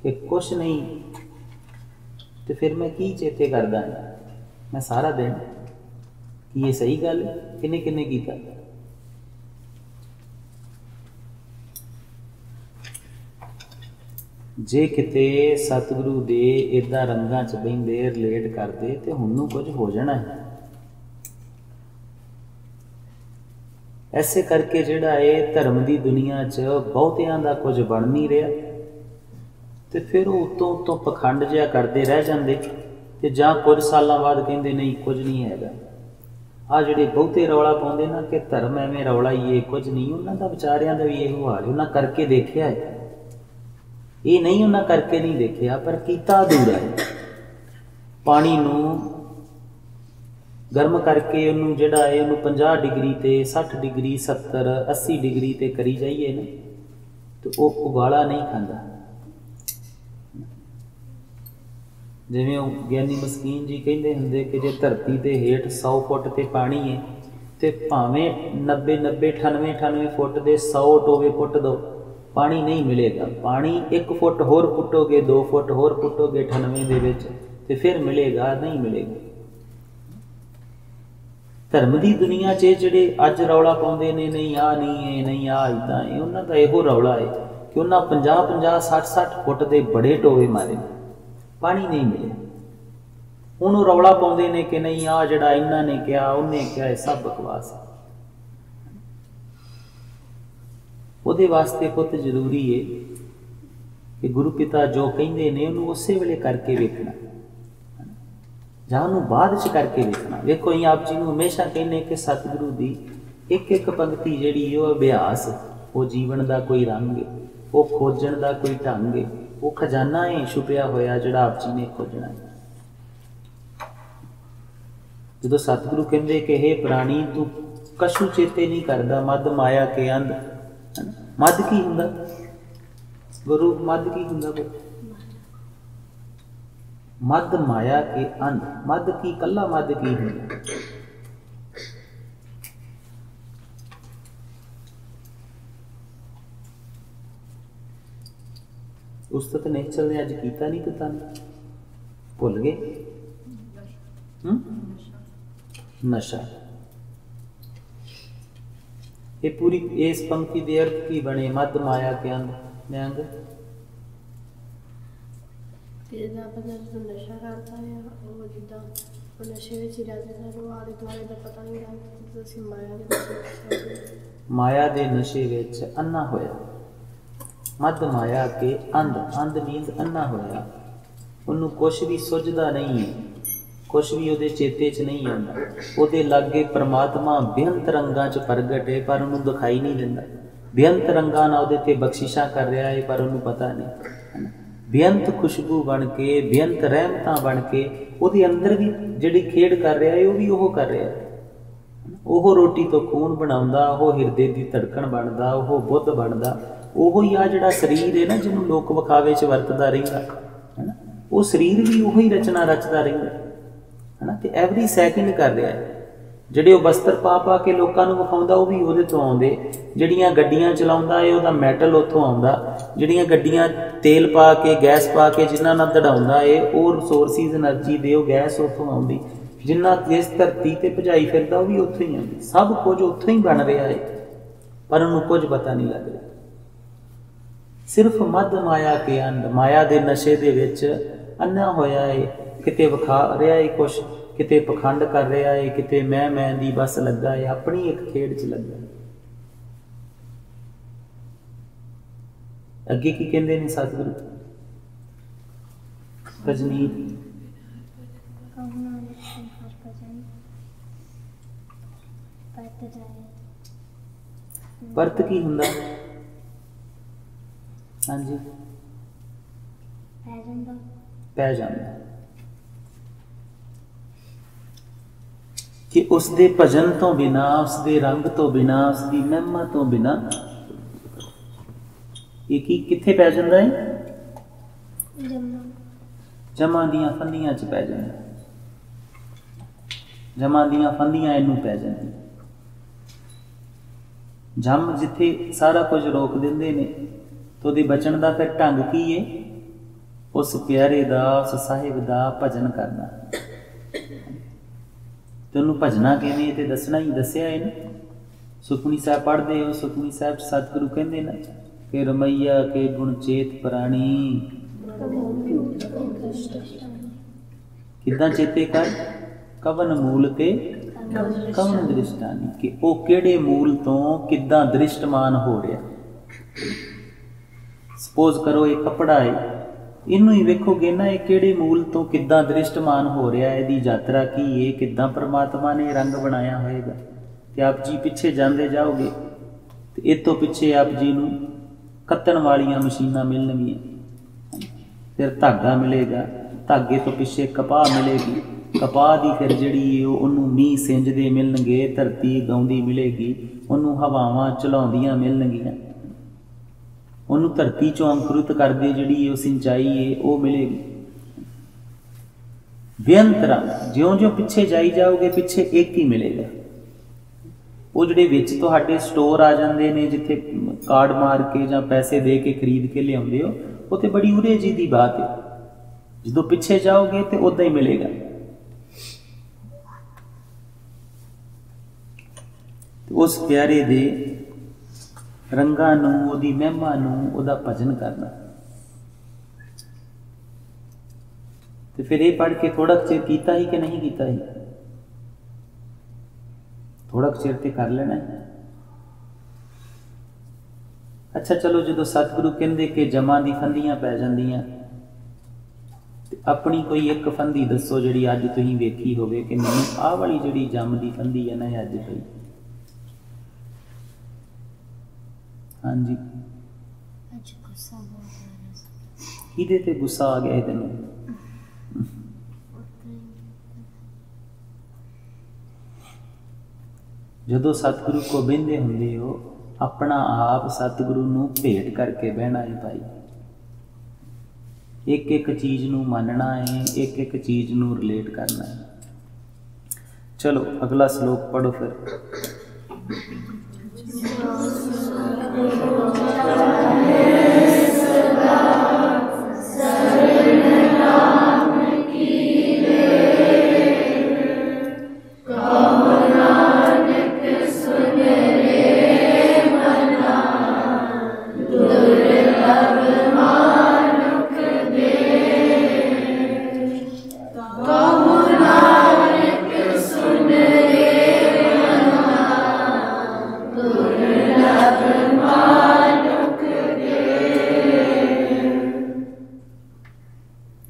कि कुछ नहीं, तो फिर मैं की चेते करदा है मैं सारा दिन? कि ये सही गल है? किन्ने किन्ने कीता? जे किते सतगुरु दे इदां रंगां च बहिंदे रिलेट करदे ते हुणों कुछ हो जाना है। ऐसे करके जिहड़ा है धर्म की दुनिया च बहुतियां दा कुछ बन नहीं रहा, तो फिर वो उत्तों उत्तों पखंड जिहा करते रह जाते, ते जां कुछ सालों बाद कहंदे नहीं कुछ नहीं हैगा। आ जिहड़े बहुते रौला पाउंदे ना कि धर्म एवें रौला ही है, कुछ नहीं, उन्हां दा विचारियां दा भी इहो हाल है। उन्हां करके देखिया है, ये नहीं उन्हां करके नहीं देखिया, पर कीता अधूरा है। पानी नूं गर्म करके उन्होंने जिहड़ा है उन्होंने 50 डिग्री ते 60 डिग्री 70 80 डिग्री ते करी जाइए ना, तो वो उबाला नहीं खांदा। ਜਿਵੇਂ ਉਹ ਗਿਆਨੀ ਮਸਕੀਨ ਜੀ ਕਹਿੰਦੇ ਹੁੰਦੇ ਕਿ ਜੇ ਧਰਤੀ ਦੇ ਹੇਠ 100 ਫੁੱਟ ਤੇ ਪਾਣੀ ਹੈ ਤੇ ਭਾਵੇਂ 90 98 ਫੁੱਟ ਦੇ 100 ਟੋਵੇ ਪੁੱਟ ਦਿਓ, ਪਾਣੀ ਨਹੀਂ ਮਿਲੇਗਾ। ਪਾਣੀ 1 ਫੁੱਟ ਹੋਰ ਪੁੱਟੋਗੇ, 2 ਫੁੱਟ ਹੋਰ ਪੁੱਟੋਗੇ 98 ਦੇ ਵਿੱਚ ਤੇ ਫਿਰ ਮਿਲੇਗਾ, ਨਹੀਂ ਮਿਲੇਗਾ। ਧਰਮ ਦੀ ਦੁਨੀਆ 'ਚ ਜਿਹੜੇ ਅੱਜ ਰੌਲਾ ਪਾਉਂਦੇ ਨੇ, ਨਹੀਂ ਆਹ ਨਹੀਂ ਹੈ, ਨਹੀਂ ਆਹ ਇੱਦਾਂ ਹੈ, ਉਹਨਾਂ ਦਾ ਇਹੋ ਰੌਲਾ ਹੈ ਕਿ ਉਹਨਾਂ 50 60 ਫੁੱਟ ਦੇ ਬੜੇ ਟੋਵੇ ਮਾਰੇ, ਪਾਣੀ ਨਹੀਂ ਮਿਲਿਆ। ਹੁਣ ਉਹ ਰੌਲਾ ਪਾਉਂਦੇ ਨੇ ਕਿ ਨਹੀਂ ਆਹ ਜਿਹੜਾ ਇਹਨਾਂ ਨੇ ਕਿਹਾ, ਉਹਨੇ ਕਿਹਾ, ਇਹ ਸਭ ਬਕਵਾਸ ਹੈ। ਉਹਦੇ ਵਾਸਤੇ ਪੁੱਤ ਜ਼ਰੂਰੀ ਹੈ ਕਿ ਗੁਰੂ ਪਿਤਾ ਜੋ ਕਹਿੰਦੇ ਨੇ ਉਹਨੂੰ ਉਸੇ ਵੇਲੇ ਕਰਕੇ ਵੇਖਣਾ ਜਾਂ ਉਹਨੂੰ ਬਾਅਦ 'ਚ ਕਰਕੇ ਵੇਖਣਾ। ਵੇਖੋ ਅਸੀਂ ਆਪ ਜੀ ਨੂੰ ਹਮੇਸ਼ਾ ਕਹਿੰਦੇ ਕਿ ਸਤਿਗੁਰੂ ਦੀ ਇੱਕ ਇੱਕ ਪੰਕਤੀ ਜਿਹੜੀ ਉਹ ਅਭਿਆਸ, ਉਹ ਜੀਵਨ ਦਾ ਕੋਈ ਰੰਗ ਹੈ, ਉਹ ਖੋਜਣ ਦਾ ਕੋਈ ਢੰਗ ਹੈ, ਉਹ ਖਜ਼ਾਨਾ ਹੈ ਛੁਪਿਆ ਹੋਇਆ ਜਿਹੜਾ ਆਪ ਜੀ ਨੇ ਖੋਜਣਾ ਹੈ। ਜਦੋਂ ਸਤਿਗੁਰੂ ਕਹਿੰਦੇ ਕਿ ਹੇ ਪ੍ਰਾਣੀ ਤੂੰ ਕਛੂ ਚੇਤੇ ਨਹੀਂ ਕਰਦਾ, ਮਦ ਮਾਇਆ ਕੇ ਅੰਧ। ਮਦ ਕੀ ਹੁੰਦਾ ਗੁਰੂ? ਮਦ ਕੀ ਹੁੰਦਾ? ਮਦ ਮਾਇਆ ਕੇ ਅੰਧ। ਮਦ ਕੀ ਕੱਲਾ ਮਦ ਕੀ ਹੁੰਦਾ? ਉਸਤਤ ਨਿਹਚਲ ਨੇ ਅੱਜ ਕੀਤਾ ਨਹੀਂ ਪਤਾ ਨਹੀਂ, ਭੁੱਲ ਗਏ? ਨਸ਼ਾ। ਇਹ ਪੂਰੀ ਇਸ ਪੰਕਤੀ ਦੇ ਅਰਥ ਕੀ ਬਣੇ? ਮਦ ਮਾਇਆ ਕੇ ਅੰਧ। ਨਿਹੰਗ ਨਸ਼ਾ ਕਰਦਾ ਹੈ ਉਹ ਜਿੱਦਾਂ ਨਸ਼ੇ ਵਿੱਚ ਹੀ ਰਹਿੰਦੇ, ਸਾਨੂੰ ਆਲੇ ਦੁਆਲੇ ਦਾ ਪਤਾ ਨਹੀਂ ਲੱਗਦਾ। ਅਸੀਂ ਮਾਇਆ ਦੇ ਨਸ਼ੇ ਵਿੱਚ ਅੰਨਾ ਹੋਇਆ। ਮਦ ਮਾਇਆ ਕੇ ਅੰਧ। ਅੰਧ ਮੀਨਸ ਅੰਨਾ ਹੋਇਆ। ਉਹਨੂੰ ਕੁਛ ਵੀ ਸੁੱਝਦਾ ਨਹੀਂ ਹੈ, ਕੁਛ ਵੀ ਉਹਦੇ ਚੇਤੇ 'ਚ ਨਹੀਂ ਆਉਂਦਾ। ਉਹਦੇ ਲਾਗੇ ਪਰਮਾਤਮਾ ਬੇਅੰਤ ਰੰਗਾਂ 'ਚ ਪ੍ਰਗਟ ਹੈ ਪਰ ਉਹਨੂੰ ਦਿਖਾਈ ਨਹੀਂ ਦਿੰਦਾ। ਬੇਅੰਤ ਰੰਗਾਂ ਨਾਲ ਉਹਦੇ 'ਤੇ ਬਖਸ਼ਿਸ਼ਾਂ ਕਰ ਰਿਹਾ ਹੈ ਪਰ ਉਹਨੂੰ ਪਤਾ ਨਹੀਂ। ਬੇਅੰਤ ਖੁਸ਼ਬੂ ਬਣ ਕੇ, ਬੇਅੰਤ ਰਹਿਮਤਾਂ ਬਣ ਕੇ ਉਹਦੇ ਅੰਦਰ ਵੀ ਜਿਹੜੀ ਖੇਡ ਕਰ ਰਿਹਾ ਹੈ ਉਹ ਵੀ ਉਹ ਕਰ ਰਿਹਾ ਹੈ। ਉਹ ਰੋਟੀ ਤੋਂ ਖੂਨ ਬਣਾਉਂਦਾ, ਉਹ ਹਿਰਦੇ ਦੀ ਧੜਕਣ ਬਣਦਾ, ਉਹ ਬੁੱਧ ਬਣਦਾ। ਉਹੋ ਹੀ ਆ ਜਿਹੜਾ ਸਰੀਰ ਹੈ ਨਾ ਜਿਹਨੂੰ ਲੋਕ ਵਿਖਾਵੇ 'ਚ ਵਰਤਦਾ ਰਹਿੰਦਾ ਹੈ ਨਾ, ਉਹ ਸਰੀਰ ਵੀ ਉਹੀ ਰਚਨਾ ਰਚਦਾ ਰਹਿੰਦਾ ਹੈ ਨਾ। ਤੇ ਐਵਰੀ ਸੈਕਿੰਡ ਕਰ ਰਿਹਾ ਹੈ। ਜਿਹੜੇ ਉਹ ਬਸਤਰ ਪਾ ਪਾ ਕੇ ਲੋਕਾਂ ਨੂੰ ਵਿਖਾਉਂਦਾ ਉਹ ਵੀ ਉਹਦੇ ਤੋਂ ਆਉਂਦੇ। ਜਿਹੜੀਆਂ ਗੱਡੀਆਂ ਚਲਾਉਂਦਾ ਹੈ ਉਹਦਾ ਮੈਟਲ ਉੱਥੋਂ ਆਉਂਦਾ। ਜਿਹੜੀਆਂ ਗੱਡੀਆਂ ਤੇਲ ਪਾ ਕੇ, ਗੈਸ ਪਾ ਕੇ ਜਿਨ੍ਹਾਂ ਨਾਲ ਦੜਾਉਂਦਾ ਹੈ ਉਹ ਰਿਸੋਰਸਿਸ એનર્ਜੀ ਦੇ, ਉਹ ਗੈਸ ਉੱਥੋਂ ਆਉਂਦੀ। ਜਿੰਨਾ ਇਸ ਧਰਤੀ ਤੇ ਭਜਾਈ ਫਿਰਦਾ ਉਹ ਵੀ ਉੱਥੋਂ ਹੀ ਆਉਂਦੀ। ਸਭ ਕੁਝ ਉੱਥੋਂ ਹੀ ਬਣ ਰਿਹਾ ਹੈ ਪਰ ਉਹਨੂੰ ਕੁਝ ਪਤਾ ਨਹੀਂ ਲੱਗ ਰਿਹਾ। ਸਿਰਫ ਮਦ ਮਾਇਆ ਕੇ ਅੰਧ। ਮਾਇਆ ਦੇ ਨਸ਼ੇ ਦੇ ਵਿੱਚ ਅੰਨਾ ਹੋਇਆ ਹੈ। ਕਿਤੇ ਵਿਖਾ ਰਿਹਾ ਹੈ ਕੁਛ, ਕਿਤੇ ਪਖੰਡ ਕਰ ਰਿਹਾ ਹੈ, ਕਿਤੇ ਮੈਂ ਦੀ ਬਸ ਲੱਗਾ ਹੈ, ਆਪਣੀ ਇੱਕ ਖੇਡ 'ਚ ਲੱਗਾ। ਅੱਗੇ ਕੀ ਕਹਿੰਦੇ ਨੇ ਸਤਿਗੁਰੂ? ਰਜਨੀਤ ਪਰਤ ਕੀ ਹੁੰਦਾ? ਹਾਂਜੀ, ਪੈ ਜਾਂਦਾ ਕਿ ਉਸਦੇ ਭਜਨ ਤੋਂ ਬਿਨਾ, ਉਸਦੇ ਰੰਗ ਤੋਂ ਬਿਨਾ, ਉਸਦੀ ਮਹਿਮਾ ਤੋਂ ਬਿਨਾ ਇਹ ਕੀ ਕਿੱਥੇ ਪੈ ਜਾਂਦਾ ਹੈ? ਜਮਾਂ ਦੀਆਂ ਫੰਦੀਆਂ 'ਚ ਪੈ ਜਾਂਦਾ। ਜਮਾਂ ਦੀਆਂ ਫੰਦੀਆਂ ਇਹਨੂੰ ਪੈ ਜਾਂਦੀਆਂ। ਜੰਮ ਜਿੱਥੇ ਸਾਰਾ ਕੁਝ ਰੋਕ ਦਿੰਦੇ ਨੇ ਤਾਂ ਉਹਦੇ ਬਚਣ ਦਾ ਫਿਰ ਢੰਗ ਕੀ ਹੈ? ਉਸ ਪਿਆਰੇ ਦਾ, ਉਸ ਸਾਹਿਬ ਦਾ ਭਜਨ ਕਰਨਾ। ਤੇ ਉਹਨੂੰ ਭਜਣਾ ਕਿਵੇਂ ਤੇ ਦੱਸਣਾ ਹੀ, ਦੱਸਿਆ ਹੈ ਨਾ। ਸੁਖਮਨੀ ਸਾਹਿਬ ਪੜ੍ਹਦੇ ਹੋ, ਸੁਖਮਨੀ ਸਾਹਿਬ ਸਤਿਗੁਰੂ ਕਹਿੰਦੇ ਨਾ ਕਿ ਰਮਈਆ ਕੇ ਗੁਣ ਚੇਤ ਪ੍ਰਾਣੀ। ਕਿੱਦਾਂ ਚੇਤੇ ਕਰ? ਕਵਨ ਮੂਲ ਤੇ ਕਵਨ ਦ੍ਰਿਸ਼ਟਾਨੀ। ਕਿ ਉਹ ਕਿਹੜੇ ਮੂਲ ਤੋਂ ਕਿੱਦਾਂ ਦ੍ਰਿਸ਼ਟਮਾਨ ਹੋ ਰਿਹਾ। ਸਪੋਜ਼ ਕਰੋ ਇਹ ਕੱਪੜਾ ਹੈ, ਇਹਨੂੰ ਹੀ ਵੇਖੋਗੇ ਨਾ, ਇਹ ਕਿਹੜੇ ਮੂਲ ਤੋਂ ਕਿੱਦਾਂ ਦ੍ਰਿਸ਼ਟਮਾਨ ਹੋ ਰਿਹਾ, ਇਹਦੀ ਯਾਤਰਾ ਕੀ ਹੈ, ਕਿੱਦਾਂ ਪਰਮਾਤਮਾ ਨੇ ਰੰਗ ਬਣਾਇਆ ਹੋਏਗਾ। ਤੇ ਆਪ ਜੀ ਪਿੱਛੇ ਜਾਂਦੇ ਜਾਓਗੇ ਤੇ ਇਹ ਤੋਂ ਪਿੱਛੇ ਆਪ ਜੀ ਨੂੰ ਕੱਤਣ ਵਾਲੀਆਂ ਮਸ਼ੀਨਾਂ ਮਿਲਣਗੀਆਂ, ਫਿਰ ਧਾਗਾ ਮਿਲੇਗਾ, ਧਾਗੇ ਤੋਂ ਪਿੱਛੇ ਕਪਾਹ ਮਿਲੇਗੀ, ਕਪਾਹ ਦੀ ਫਿਰ ਜਿਹੜੀ ਉਹਨੂੰ ਮੀਂਹ ਸਿੰਜਦੇ ਮਿਲਣਗੇ, ਧਰਤੀ ਗਾਉਂਦੀ ਮਿਲੇਗੀ, ਉਹਨੂੰ ਹਵਾਵਾਂ ਚਲਾਉਂਦੀਆਂ ਮਿਲਣਗੀਆਂ, ਉਹਨੂੰ ਧਰਤੀ 'ਚੋਂ ਅੰਕੁਰਿਤ ਕਰਦੇ ਜਿਹੜੀ ਉਹ ਸਿੰਚਾਈ ਹੈ ਉਹ ਮਿਲੇਗੀ। ਬੇਅੰਤ ਰੰਗ, ਜਿਉਂ-ਜਿਉਂ ਪਿੱਛੇ ਜਾਈ ਜਾਓਗੇ ਪਿੱਛੇ ਇੱਕ ਹੀ ਮਿਲੇਗਾ। ਉਹ ਜਿਹੜੇ ਵਿੱਚ ਤੁਹਾਡੇ ਸਟੋਰ ਆ ਜਾਂਦੇ ਨੇ, ਜਿੱਥੇ ਕਾਰਡ ਮਾਰ ਕੇ ਜਾਂ ਪੈਸੇ ਦੇ ਕੇ ਖਰੀਦ ਕੇ ਲਿਆਉਂਦੇ ਹੋ, ਉਹ ਤੇ ਬੜੀ ਉਰੇ ਜੀ ਦੀ ਬਾਤ ਹੈ। ਜਦੋਂ ਪਿੱਛੇ ਜਾਓਗੇ ਤੇ ਉਦਾਂ ਹੀ ਮਿਲੇਗਾ। ਉਸ ਪਿਆਰੇ ਦੇ ਰੰਗਾਂ ਨੂੰ, ਉਹਦੀ ਮਹਿਮਾ ਨੂੰ, ਉਹਦਾ ਭਜਨ ਕਰਨਾ। ਤੇ ਫਿਰ ਇਹ ਪੜ੍ਹ ਕੇ ਥੋੜਾ ਚਿਰ ਕੀਤਾ ਹੀ ਕਿ ਨਹੀਂ ਕੀਤਾ ਹੀ? ਥੋੜਾ ਚਿਰ ਤੇ ਕਰ ਲੈਣਾ ਹੈ। ਅੱਛਾ ਚਲੋ, ਜਦੋਂ ਸਤਿਗੁਰੂ ਕਹਿੰਦੇ ਕਿ ਜਮਾਂ ਦੀ ਫੰਦੀਆਂ ਪੈ ਜਾਂਦੀਆਂ, ਤੇ ਆਪਣੀ ਕੋਈ ਇੱਕ ਫੰਦੀ ਦੱਸੋ ਜਿਹੜੀ ਅੱਜ ਤੁਸੀਂ ਵੇਖੀ ਹੋਵੇ ਕਿ ਮੈਨੂੰ ਆਹ ਵਾਲੀ ਜਿਹੜੀ ਜੰਮ ਦੀ ਫੰਦੀ ਹੈ ਨਾ, ਇਹ ਅੱਜ ਪਈ। ਹਾਂਜੀ, ਕਿਹਦੇ ਤੇ ਗੁੱਸਾ ਆ ਗਿਆ ਤੈਨੂੰ? ਜਦੋਂ ਸਤਿਗੁਰੂ ਕੋ ਬਹਿੰਦੇ ਹੁੰਦੇ ਹੋ, ਆਪਣਾ ਆਪ ਸਤਿਗੁਰੂ ਨੂੰ ਭੇਟ ਕਰਕੇ ਬਹਿਣਾ ਹੈ ਭਾਈ। ਇੱਕ ਇੱਕ ਚੀਜ਼ ਨੂੰ ਮੰਨਣਾ ਹੈ, ਇੱਕ ਇੱਕ ਚੀਜ਼ ਨੂੰ ਰਿਲੇਟ ਕਰਨਾ ਹੈ। ਚਲੋ ਅਗਲਾ ਸ਼ਲੋਕ ਪੜੋ ਫਿਰ।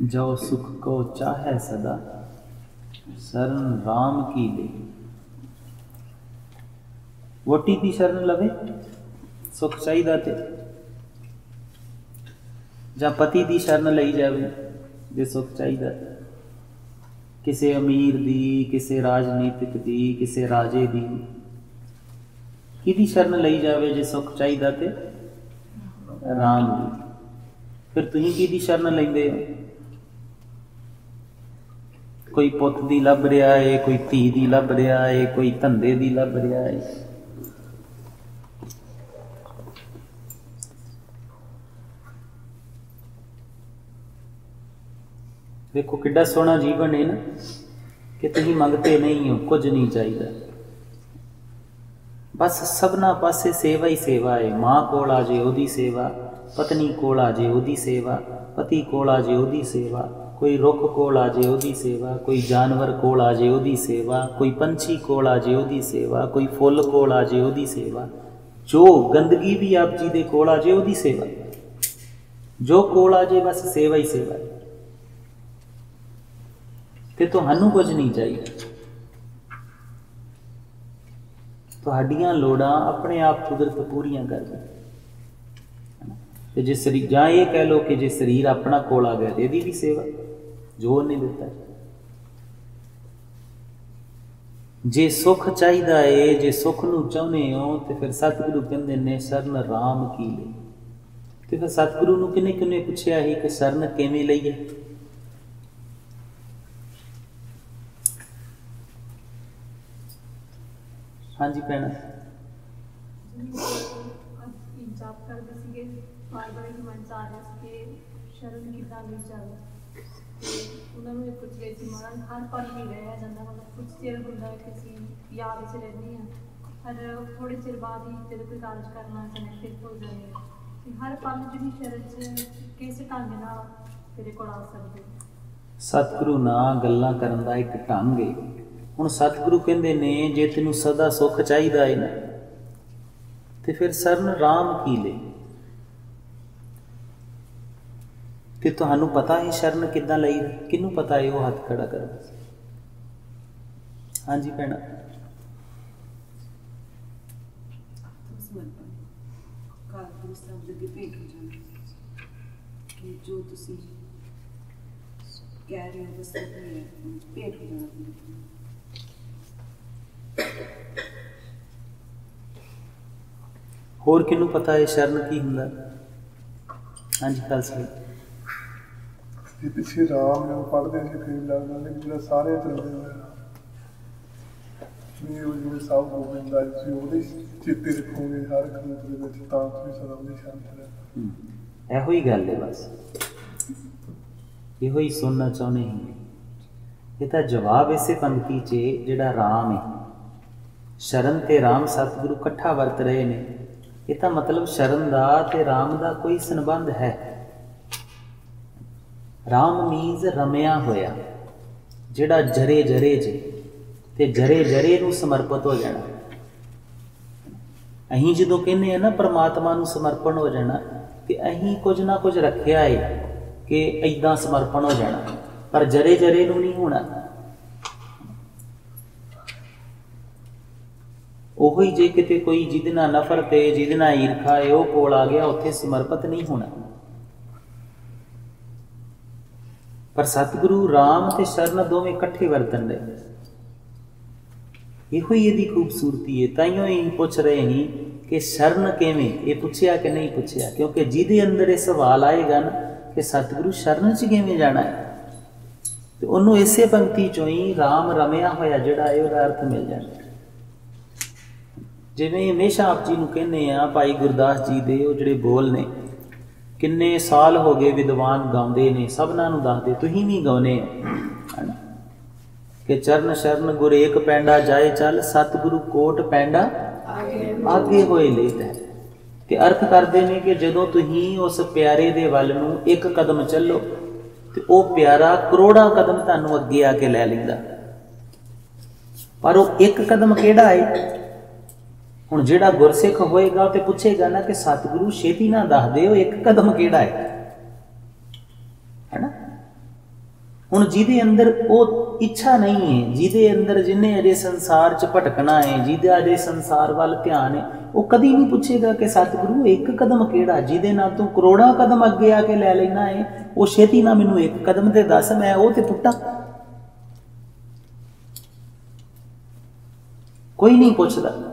जो सुख को चाहे सदा शरण राम की ले। वोटी की शरण लवे, सुख चाहिदा ते, जां पति की शरण लई जावे जे सुख चाहिदा। किसी अमीर दी, किसी राजनीतिक दी, किसी राजे दी, किहदी शरण लई जावे जे सुख चाहिदा ते? राम दी। फिर तुसीं किहदी शरण लैंदे हो? कोई पुत दी लभ रहा है, कोई धी दी लभ रहा है, कोई धंधे दी लभ रहा है। देखो किड्डा सोहना जीवन है ना, कि तुसीं मंगते नहीं हो, कुछ नहीं चाहिए, बस सबना पासे सेवा ही सेवा है। माँ कोल आ जे ओदी सेवा, पत्नी कोल आ जे ओदी सेवा, पति कोल आ जे ओदी सेवा, कोई रुख कोल आ जे ओदी सेवा, कोई जानवर कोल आ जे ओदी सेवा, कोई पंछी कोल आ जे ओदी सेवा, कोई फुल कोल आ जे ओदी सेवा, जो गंदगी भी आप जी दे कोल आ जे ओदी सेवा, जो कोल आ जे बस सेवा ही सेवा है। ते तुहानू कुछ नहीं चाहिए, तुहाडियां लोड़ां अपने आप कुदरत पूरियां कर दे। जे शरीर, जां ये कह लो कि जे शरीर अपना कोल आ गया, इहदी भी सेवा जो नहीं दिता। जे सुख चाहिदा है, जे सुख नूं चाहुंदे हो, तो फिर सतगुरु कहंदे ने शरण राम की ले। तो फिर सतगुरु नूं किने किने पुछया है कि शरण किवें लईए? हाँ जी भैन, जाप करते सीगे, बार-बार ही मन च आ रहा सी कि शरण किदां लई जावे। ते उन्हां नूं पुछ रही सी, महाराज हर पल ही रहा जांदा, मतलब कुछ चिर हुंदा कि असीं याद विच रहिंदे हां, पर थोड़े चिर बाद ही जदों कोई कारज करना चाहे फिर भुल जांदे हां। ते हर पल जिहड़ी शरण च किस ढंग नाल तेरे कोल आ सकदे। सतगुरु नाल गल्लां करन दा इक ढंग है। हुण सतगुरु कहंदे ने जे तैनूं सदा सुख चाहीदा है ना, ते फिर शरण राम की ले। ते तुहानू पता है शरण किदां लई? किनू पता है? वो हाथ खड़ा करो। हाँ जी भैन, जो तुसी कह रहे हो बस भेंट हो जाना। होर किनू पता है शरण की हुंदा? हाँ जी खालसा। ਜੇ ਪਿੱਛੇ ਰਾਮ ਜਦੋਂ ਪੜ੍ਹਦੇ ਸੀ ਫਿਰ ਲੱਗਦਾ ਕਿ ਜਿਹੜਾ ਸਾਰੇ ਚੱਲਦੇ ਹੋਇਆ ਵੀ ਉਹ ਜਿਵੇਂ ਸਭ ਗੋਬਿੰਦ ਦਾ ਤੁਸੀਂ ਉਹਦੇ ਚੇਤੇ ਰੱਖੋਗੇ ਹਰ ਇੱਕ ਰੂਪ ਦੇ ਵਿੱਚ ਤਾਂ ਤੁਸੀਂ ਸਦਾ ਉਹਦੇ ਸ਼ਾਂਤ ਰਹਿ। ਇਹੋ ਹੀ ਗੱਲ ਹੈ ਬਸ, ਇਹੋ ਹੀ ਸੁਣਨਾ ਚਾਹੁੰਦੇ ਹੀ। ਇਹ ਤਾਂ ਜਵਾਬ ਇਸੇ ਪੰਕਤੀ 'ਚ ਜਿਹੜਾ ਰਾਮ ਹੈ, ਸ਼ਰਨ ਤੇ ਰਾਮ ਸਤਿਗੁਰੂ ਇਕੱਠਾ ਵਰਤ ਰਹੇ ਨੇ। ਇਹ ਤਾਂ ਮਤਲਬ ਸ਼ਰਨ ਦਾ ਤੇ ਰਾਮ ਦਾ ਕੋਈ ਸੰਬੰਧ ਹੈ। ਰਾਮ ਮੀਨਸ ਰਮਿਆ ਹੋਇਆ, ਜਿਹੜਾ ਜਰੇ ਜਰੇ 'ਚ ਤੇ ਜਰੇ ਜਰੇ ਨੂੰ ਸਮਰਪਿਤ ਹੋ ਜਾਣਾ। ਅਸੀਂ ਜਦੋਂ ਕਹਿੰਦੇ ਆ ਨਾ ਪਰਮਾਤਮਾ ਨੂੰ ਸਮਰਪਣ ਹੋ ਜਾਣਾ, ਤੇ ਅਸੀਂ ਕੁਝ ਨਾ ਕੁਝ ਰੱਖਿਆ ਹੈ ਕਿ ਏਦਾਂ ਸਮਰਪਣ ਹੋ ਜਾਣਾ, ਪਰ ਜਰੇ ਜਰੇ ਨੂੰ ਨਹੀਂ ਹੋਣਾ। ਉਹੀ ਜੇ ਕਿਤੇ ਕੋਈ ਜਿਹਦੇ ਨਾਲ ਨਫ਼ਰਤ ਹੈ, ਜਿਹਦੇ ਨਾਲ ਈਰਖਾ ਹੈ, ਉਹ ਕੋਲ ਆ ਗਿਆ, ਉੱਥੇ ਸਮਰਪਿਤ ਨਹੀਂ ਹੋਣਾ। ਪਰ ਸਤਿਗੁਰੂ ਰਾਮ ਤੇ ਸ਼ਰਨ ਦੋਵੇਂ ਇਕੱਠੇ ਵਰਤਣ ਦੇ, ਇਹੋ ਹੀ ਇਹਦੀ ਖੂਬਸੂਰਤੀ ਹੈ। ਤਾਈਓ ਇਹ ਪੁੱਛ ਰਹੇ ਸੀ ਕਿ ਸ਼ਰਨ ਕਿਵੇਂ, ਇਹ ਪੁੱਛਿਆ ਕਿ ਨਹੀਂ ਪੁੱਛਿਆ, ਕਿਉਂਕਿ ਜਿਹਦੇ ਅੰਦਰ ਇਹ ਸਵਾਲ ਆਏਗਾ ਨਾ ਕਿ ਸਤਿਗੁਰੂ ਸ਼ਰਨ 'ਚ ਕਿਵੇਂ ਜਾਣਾ ਹੈ, ਤੇ ਉਹਨੂੰ ਇਸੇ ਪੰਕਤੀ 'ਚੋਂ ਹੀ ਰਾਮ ਰਮਿਆ ਹੋਇਆ ਜਿਹੜਾ ਹੈ ਉਹਦਾ ਅਰਥ ਮਿਲ ਜਾਣਾ। ਜਿਵੇਂ ਹਮੇਸ਼ਾ ਆਪ ਜੀ ਨੂੰ ਕਹਿੰਦੇ ਆ, ਭਾਈ ਗੁਰਦਾਸ ਜੀ ਦੇ ਉਹ ਜਿਹੜੇ ਬੋਲ ਨੇ, ਕਿੰਨੇ ਸਾਲ ਹੋ ਗਏ ਵਿਦਵਾਨ ਗਾਉਂਦੇ ਨੇ, ਸਭਨਾਂ ਨੂੰ ਦੱਸਦੇ, ਤੁਸੀਂ ਵੀ ਗਾਉਨੇ ਹੈ ਨਾ ਕਿ ਚਰਨ ਸ਼ਰਨ ਗੁਰ ਏਕ ਪੈਂਡਾ ਜਾਏ ਚੱਲ, ਸਤਿਗੁਰੂ ਕੋਟ ਪੈਂਡਾ ਆਗੇ ਹੋਏ ਲੇਤ ਹੈ। ਕਿ ਅਰਥ ਕਰਦੇ ਨੇ ਕਿ ਜਦੋਂ ਤੁਸੀਂ ਉਸ ਪਿਆਰੇ ਦੇ ਵੱਲ ਨੂੰ ਇੱਕ ਕਦਮ ਚੱਲੋ ਤੇ ਉਹ ਪਿਆਰਾ ਕਰੋੜਾਂ ਕਦਮ ਤੁਹਾਨੂੰ ਅੱਗੇ ਆ ਕੇ ਲੈ ਲੈਂਦਾ। ਪਰ ਉਹ ਇੱਕ ਕਦਮ ਕਿਹੜਾ ਹੈ? ਹੁਣ ਜਿਹੜਾ ਗੁਰਸਿੱਖ ਹੋਏਗਾ ਤੇ ਪੁੱਛੇਗਾ ਨਾ ਕਿ ਸਤਿਗੁਰੂ ਛੇਤੀ ਨਾ ਦੱਸ ਦਿਓ ਇੱਕ ਕਦਮ ਕਿਹੜਾ ਹੈ ਨਾ। ਹੁਣ ਜਿਹਦੇ ਅੰਦਰ ਉਹ ਇੱਛਾ ਨਹੀਂ ਹੈ, ਜਿਹਦੇ ਅੰਦਰ ਜਿਹਨੇ ਅਜੇ ਸੰਸਾਰ 'ਚ ਭਟਕਣਾ ਹੈ, ਜਿਹਦਾ ਅਜੇ ਸੰਸਾਰ ਵੱਲ ਧਿਆਨ ਹੈ, ਉਹ ਕਦੀ ਨਹੀਂ ਪੁੱਛੇਗਾ ਕਿ ਸਤਿਗੁਰੂ ਇੱਕ ਕਦਮ ਕਿਹੜਾ, ਜਿਹਦੇ ਨਾਲ ਤੂੰ ਕਰੋੜਾਂ ਕਦਮ ਅੱਗੇ ਆ ਕੇ ਲੈ ਲੈਣਾ ਹੈ, ਉਹ ਛੇਤੀ ਨਾ ਮੈਨੂੰ ਇੱਕ ਕਦਮ ਤੇ ਦੱਸ, ਮੈਂ ਉਹ ਤੇ ਪੁੱਟਾਂ। ਕੋਈ ਨਹੀਂ ਪੁੱਛਦਾ।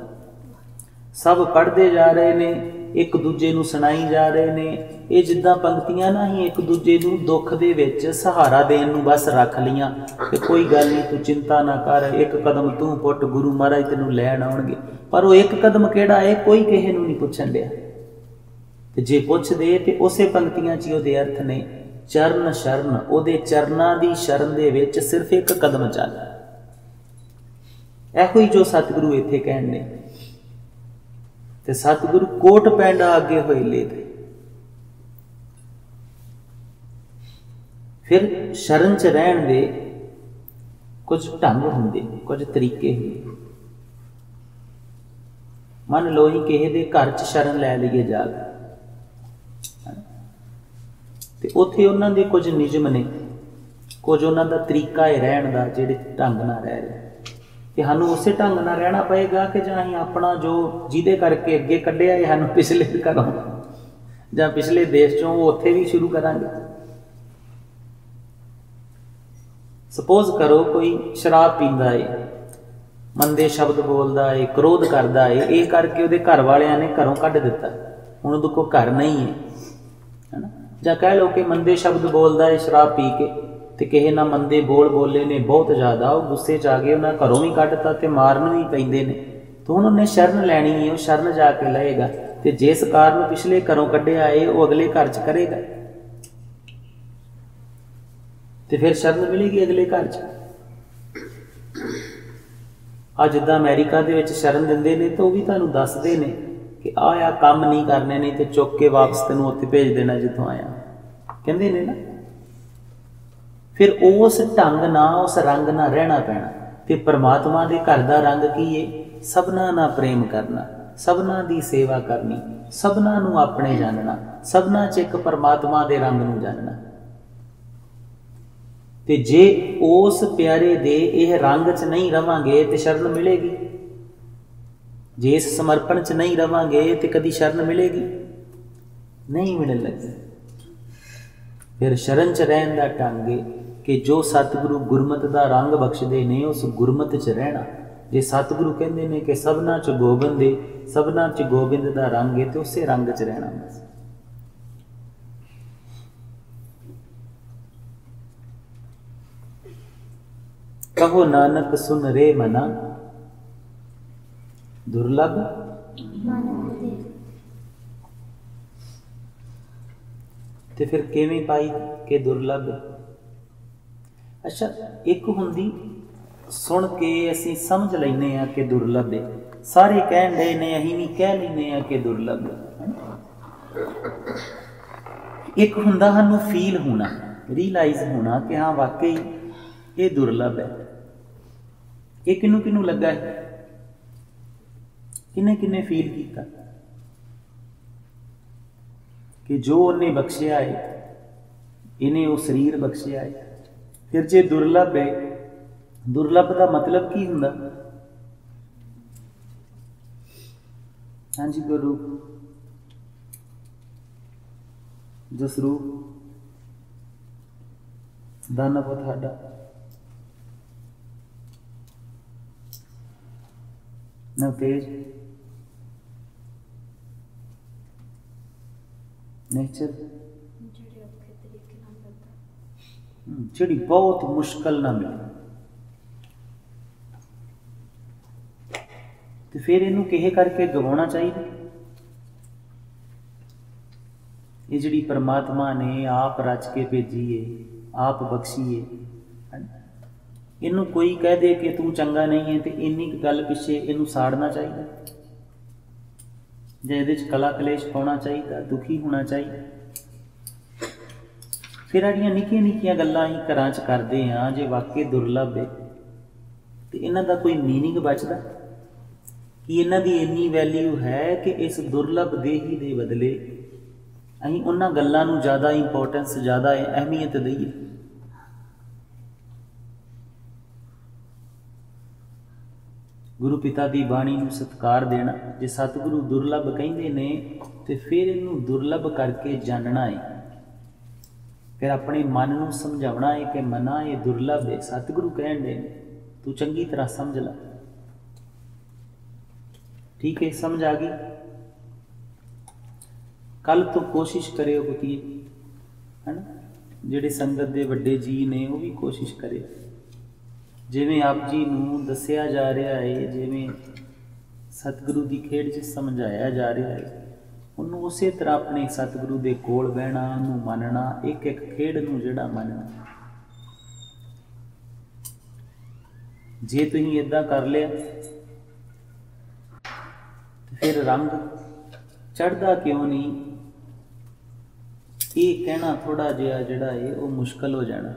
ਸਭ ਪੜ੍ਹਦੇ ਜਾ ਰਹੇ ਨੇ, ਇੱਕ ਦੂਜੇ ਨੂੰ ਸੁਣਾਈ ਜਾ ਰਹੇ ਨੇ। ਇਹ ਜਿੱਦਾਂ ਪੰਕਤੀਆਂ ਨਾ ਹੀ ਇੱਕ ਦੂਜੇ ਨੂੰ ਦੁੱਖ ਦੇ ਵਿੱਚ ਸਹਾਰਾ ਦੇਣ ਨੂੰ ਬਸ ਰੱਖ ਲਈਆਂ ਕਿ ਕੋਈ ਗੱਲ ਨਹੀਂ, ਤੂੰ ਚਿੰਤਾ ਨਾ ਕਰ, ਇੱਕ ਕਦਮ ਤੂੰ ਪੁੱਟ, ਗੁਰੂ ਮਹਾਰਾਜ ਤੈਨੂੰ ਲੈਣ ਆਉਣਗੇ। ਪਰ ਉਹ ਇੱਕ ਕਦਮ ਕਿਹੜਾ ਹੈ ਕੋਈ ਕਿਸੇ ਨੂੰ ਨਹੀਂ ਪੁੱਛਣ ਡਿਆ। ਤੇ ਜੇ ਪੁੱਛਦੇ ਤੇ ਉਸੇ ਪੰਕਤੀਆਂ 'ਚ ਹੀ ਉਹਦੇ ਅਰਥ ਨੇ, ਚਰਨ ਸ਼ਰਨ, ਉਹਦੇ ਚਰਨਾਂ ਦੀ ਸ਼ਰਨ ਦੇ ਵਿੱਚ ਸਿਰਫ ਇੱਕ ਕਦਮ ਚੱਲ। ਇਹੋ ਹੀ ਜੋ ਸਤਿਗੁਰੂ ਇੱਥੇ ਕਹਿਣ ਨੇ। ਤੇ ਸਤਿਗੁਰੂ ਕੋਟ ਪੈਂਡਾ ਅੱਗੇ ਹੋਏ ਲੇਤ। ਫਿਰ ਸ਼ਰਨ 'ਚ ਰਹਿਣ ਦੇ ਕੁਝ ਢੰਗ ਹੁੰਦੇ, ਕੁਝ ਤਰੀਕੇ ਹੁੰਦੇ। ਮੰਨ ਲਓ ਹੀ ਕਿਸੇ ਦੇ ਘਰ 'ਚ ਸ਼ਰਨ ਲੈ ਲਈਏ ਜਾ ਕੇ, ਤੇ ਉੱਥੇ ਉਹਨਾਂ ਦੇ ਕੁਝ ਨਿਯਮ ਨੇ, ਕੁਝ ਉਹਨਾਂ ਦਾ ਤਰੀਕਾ ਹੈ ਰਹਿਣ ਦਾ, ਜਿਹੜੇ ਢੰਗ ਨਾਲ ਰਹਿ ਰਹੇ। ਕਿ ਸਾਨੂੰ ਉਸੇ ਢੰਗ ਨਾਲ ਰਹਿਣਾ ਪਏਗਾ ਕਿ ਜਾਂ ਅਸੀਂ ਆਪਣਾ ਜੋ ਜਿਹਦੇ ਕਰਕੇ ਅੱਗੇ ਕੱਢਿਆ ਹੈ ਸਾਨੂੰ ਪਿਛਲੇ ਘਰੋਂ ਜਾਂ ਪਿਛਲੇ ਦੇਸ਼ 'ਚੋਂ, ਉਹ ਉੱਥੇ ਵੀ ਸ਼ੁਰੂ ਕਰਾਂਗੇ। ਸਪੋਜ਼ ਕਰੋ ਕੋਈ ਸ਼ਰਾਬ ਪੀਂਦਾ ਹੈ, ਮੰਦੇ ਸ਼ਬਦ ਬੋਲਦਾ ਹੈ, ਕ੍ਰੋਧ ਕਰਦਾ ਹੈ, ਇਹ ਕਰਕੇ ਉਹਦੇ ਘਰ ਵਾਲਿਆਂ ਨੇ ਘਰੋਂ ਕੱਢ ਦਿੱਤਾ, ਹੁਣ ਉਹਦੇ ਕੋਲ ਘਰ ਨਹੀਂ ਹੈ ਨਾ। ਜਾਂ ਕਹਿ ਲਓ ਕਿ ਮੰਦੇ ਸ਼ਬਦ ਬੋਲਦਾ ਹੈ ਸ਼ਰਾਬ ਪੀ ਕੇ, ਤੇ ਕਿਸੇ ਨਾਲ ਮੰਦੇ ਬੋਲ ਬੋਲੇ ਨੇ ਬਹੁਤ ਜ਼ਿਆਦਾ, ਉਹ ਗੁੱਸੇ 'ਚ ਆ ਗਏ, ਉਹਨਾਂ ਘਰੋਂ ਵੀ ਕੱਢਤਾ ਤੇ ਮਾਰਨ ਵੀ ਪੈਂਦੇ ਨੇ। ਤੇ ਹੁਣ ਉਹਨੇ ਸ਼ਰਨ ਲੈਣੀ ਹੈ, ਉਹ ਸ਼ਰਨ ਜਾ ਕੇ ਲਏਗਾ, ਤੇ ਜਿਸ ਕਾਰਨ ਪਿਛਲੇ ਘਰੋਂ ਕੱਢਿਆ ਹੈ ਉਹ ਅਗਲੇ ਘਰ 'ਚ ਕਰੇਗਾ, ਤੇ ਫਿਰ ਸ਼ਰਨ ਮਿਲੇਗੀ ਅਗਲੇ ਘਰ 'ਚ। ਆ ਜਿੱਦਾਂ ਅਮਰੀਕਾ ਦੇ ਵਿੱਚ ਸ਼ਰਨ ਦਿੰਦੇ ਨੇ, ਤਾਂ ਉਹ ਵੀ ਤੁਹਾਨੂੰ ਦੱਸਦੇ ਨੇ ਕਿ ਆਹ ਕੰਮ ਨਹੀਂ ਕਰਨੇ, ਨਹੀਂ ਤੇ ਚੁੱਕ ਕੇ ਵਾਪਸ ਤੈਨੂੰ ਉੱਥੇ ਭੇਜ ਦੇਣਾ ਜਿੱਥੋਂ ਆਇਆ, ਕਹਿੰਦੇ ਨੇ ਨਾ। ਫਿਰ ਉਸ ਢੰਗ ਨਾਲ, ਉਸ ਰੰਗ ਨਾਲ ਰਹਿਣਾ ਪੈਣਾ। ਤੇ ਪਰਮਾਤਮਾ ਦੇ ਘਰ ਦਾ ਰੰਗ ਕੀ ਹੈ? ਸਭਨਾਂ ਨਾਲ ਪ੍ਰੇਮ ਕਰਨਾ, ਸਭਨਾਂ ਦੀ ਸੇਵਾ ਕਰਨੀ, ਸਭਨਾਂ ਨੂੰ ਆਪਣੇ ਜਾਣਨਾ, ਸਭਨਾਂ 'ਚ ਇੱਕ ਪਰਮਾਤਮਾ ਦੇ ਰੰਗ ਨੂੰ ਜਾਣਨਾ। ਤੇ ਜੇ ਉਸ ਪਿਆਰੇ ਦੇ ਇਹ ਰੰਗ 'ਚ ਨਹੀਂ ਰਵਾਂਗੇ ਤੇ ਸ਼ਰਨ ਮਿਲੇਗੀ? ਜੇ ਇਸ ਸਮਰਪਣ 'ਚ ਨਹੀਂ ਰਵਾਂਗੇ ਤੇ ਕਦੀ ਸ਼ਰਨ ਮਿਲੇਗੀ? ਨਹੀਂ ਮਿਲਣ ਲੱਗੀ। ਫਿਰ ਸ਼ਰਨ 'ਚ ਰਹਿਣ ਦਾ ਢੰਗ ਹੈ ਕਿ ਜੋ ਸਤਿਗੁਰੂ ਗੁਰਮਤਿ ਦਾ ਰੰਗ ਬਖਸ਼ਦੇ ਨੇ, ਉਸ ਗੁਰਮਤਿ 'ਚ ਰਹਿਣਾ। ਜੇ ਸਤਿਗੁਰੂ ਕਹਿੰਦੇ ਨੇ ਕਿ ਸਭਨਾਂ 'ਚ ਗੋਬਿੰਦ ਹੈ, ਸਭਨਾਂ 'ਚ ਗੋਬਿੰਦ ਦਾ ਰੰਗ ਹੈ, ਤੇ ਉਸੇ ਰੰਗ 'ਚ ਰਹਿਣਾ ਬਸ। कहो नानक सुन रे मना दुर्लभ ते फिर किवें पाई के दुर्लभ। अच्छा, एक हुंदी सुन के असीं समझ लैने आ कि दुर्लभ है, सारे कहण दे ने असीं भी कह लैने आ कि दुर्लभ है। एक हुंदा सानूं फील होना, रियलाइज होना कि हाँ वाकई ये दुर्लभ है। ये किनू किनू लगा है, किन्ने किन्ने फील किया कि जो उन्हें बख्शिया है, इन्हें वो शरीर बख्शिया है। फिर जे दुर्लभ है, दुर्लभ का मतलब की हुंदा? हाँ जी गुरु जसरूप दानव थाड़ा नवतेज नेचर जी बहुत मुश्किल ना मिले तो फिर इनू किहे करके गवाना चाहिए। ये जी परमात्मा ने आप रच के भेजी है, आप बख्शी है, इनू कोई कह दे कि तू चंगा नहीं है तो इन्नी गल पिछे इनू साड़ना चाहिए, जे इहदे च कला कलेश पाउणा चाहिए, दुखी होना चाहिए। फिर आड़ियां निक्कियां निक्कियां गल्लां ही घरां च करदे हां, जे वाकई दुर्लभ है तो इन्हां दा कोई मीनिंग बचदा कि इन्हां दी इन्नी वैल्यू है कि इस दुर्लभ देही दे बदले असीं उन्हां गल्लां नूं ज़्यादा इंपोर्टेंस, ज़्यादा अहमियत दईए। गुरु पिता दी बाणी नूं सत्कार देना, जे सतगुरु दुर्लभ कहिंदे ने ते फिर इनू दुर्लभ करके जानना है, फिर अपने मन नूं समझाउणा है कि मना ये दुर्लभ है, सतगुरु कहण दे तू चंगी तरह समझ ला। ठीक है, समझ आ गई? कल तो कोशिश करियो कि है ना, जिहड़े संगत दे वड्डे जी ने वो भी कोशिश करे, जिवें आप जी नूं दस्सिया जा रहा है, जिवें सतगुरु की खेड च समझाया जा रहा है, उन्होंने उस तरह अपने सतगुरु के कोल बहना, उन्होंने मनना, एक एक खेड नूं जिहड़ा मनना। जे तुसीं इदां कर लिया तो फिर रंग चढ़दा क्यों नहीं, ये कहना थोड़ा जिहा जिहड़ा है वो मुश्किल हो जाना।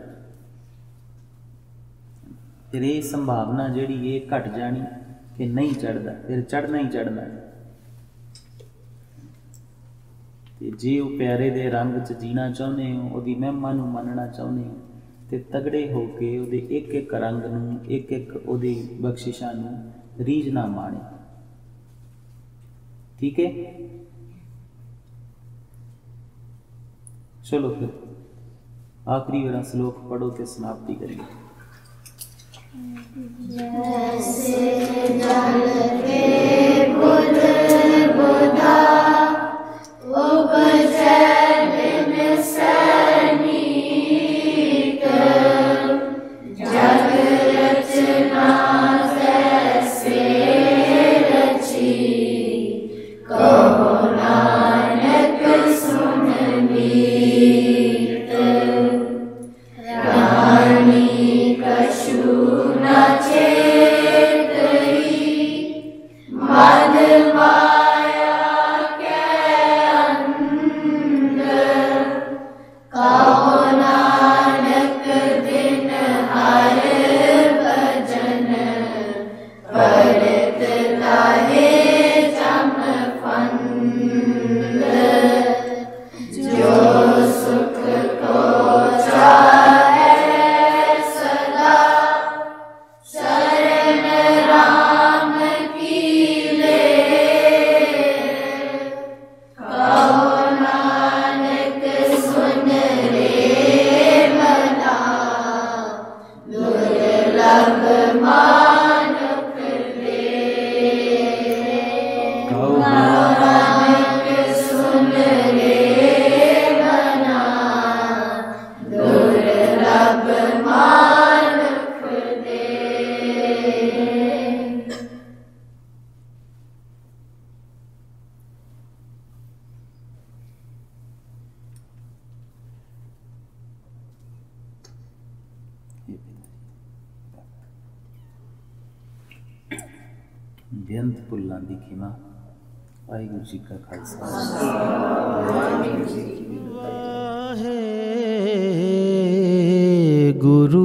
फिर ये संभावना जिहड़ी है घट जानी कि नहीं चढ़दा, फिर चढ़ना ही चढ़ना। जे वो प्यारे दे रंग च जीना चाहुंदे हो, उहदी महिमा नूं मनना चाहुंदे हो, ते तगड़े होके उहदे एक एक रंग नूं, एक एक उहदी बख्शिशां नूं रीझना माणे। ठीक है, चलो फिर आखिरी वाला श्लोक पढ़ो ते समाप्ति करिए। जैसे जल के बुध बुधा उपजै बिन सैनिक, जग रचना कैसे रची, कहो नानक सुन मीत, रानी कछु न चेतई, ਬੇਅੰਤ ਭੁੱਲਾਂ ਦੀ ਖਿਮਾ। ਵਾਹਿਗੁਰੂ ਜੀ ਕਾ ਖਾਲਸਾ ਵਾਹਿਗੁਰੂ।